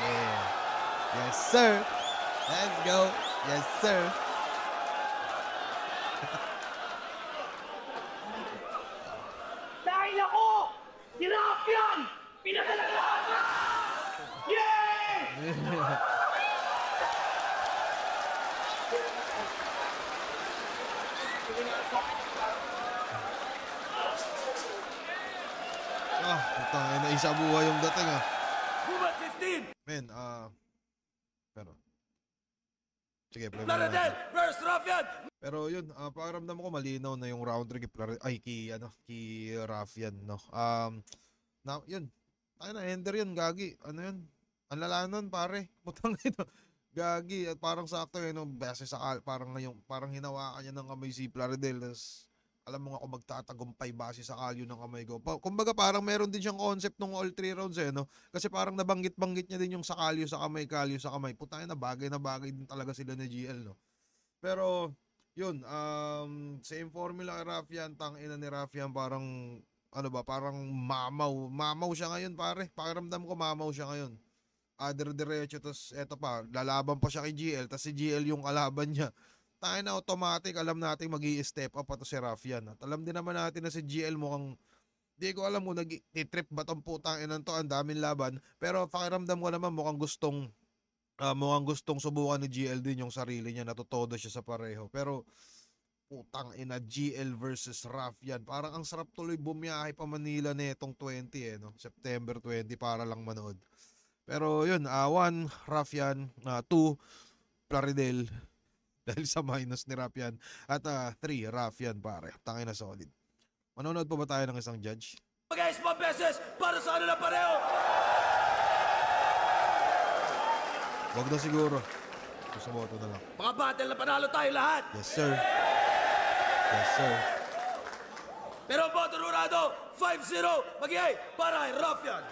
Yeah. Yes, sir. Let's go. Yes, sir. Dahil ako, si Rafian, pinadalalaman! Yeah! Putang ina, isa buhay yung dating ah. Gubat 15! Men, pero sige, play mo Plaridel natin. versus Rafian! Pero yun, pakiramdam ko malinaw na yung round 3 kay Rafian, no. Yun. Tayo na, ender yun, gagi. Ano yun? Ang lala nun, pare. Putang ina. Gagi, at parang sakto yun, no, base sa parang hinawakan niya ng kamay si Plaridel, tas alam mo nga kung magtatagumpay base sa kalyo ng kamay ko. Kumbaga parang meron din siyang concept nung all 3 rounds eh, no? Kasi parang nabanggit-banggit niya din yung sa kalyo sa kamay. Putang na bagay din talaga sila ni GL, no? Pero, yun, same formula kay Rafian, tangina ni Rafian, parang, parang mamaw siya ngayon, pare. Pakiramdam ko mamaw siya ngayon. Diretso, tas eto pa, lalaban pa siya kay GL, tas si GL yung kalaban niya. Tayo na automatic, alam natin magi-step up pa to si Rafian. At alam din naman natin na si GL mukhang, di ko alam mo, nag-trip ba tong putang inan to, ang daming laban. Pero pakiramdam ko naman mukhang gustong subukan ni GL din yung sarili niya, natutodo siya sa pareho. Pero, Putang ina, GL versus Raffian. Parang ang sarap tuloy bumiyahe pa Manila netong 20 no? September 20 para lang manood. Pero yun, 1, Raffian, 2, Plaridel dahil sa minus ni Raffian at 3, Raffian pare. Tangin na solid. Manonood pa ba tayo ng isang judge? Mag-ayos pa beses para sa ano na pareho. Wag na siguro. Gusto mo ito na lang. Mga battle na panalo tayo lahat. Yes sir. Yes sir. Pero ang boto Rurado, 5-0. Mag-iay para kay Raffian.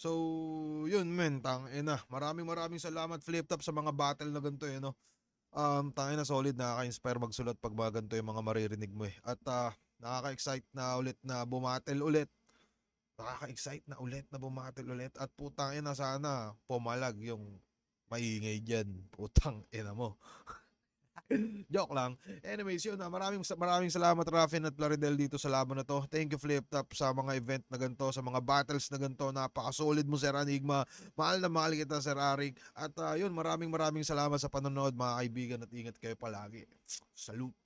So, yun men, tangina. Maraming salamat Flip Top sa mga battle na ganito no. Tangina solid, nakaka-inspire magsulat pag mga ganito yung mga maririnig mo eh. At nakaka-excite na ulit na bumatel ulit. Nakaka-excite na ulit na bumatel ulit. At putang ina, sana pumalag yung maingay dyan. Putang ina mo. Joke lang. Anyways, yun maraming salamat Raffian at Plaridel dito sa laban na to. Thank you Flip Top sa mga event na ganito, sa mga battles na ganito. Napaka-solid mo Sir Enigma. Mahal na mahal kita Sir Arik. At yun, maraming salamat sa panonood mga kaibigan at ingat kayo palagi. Salute.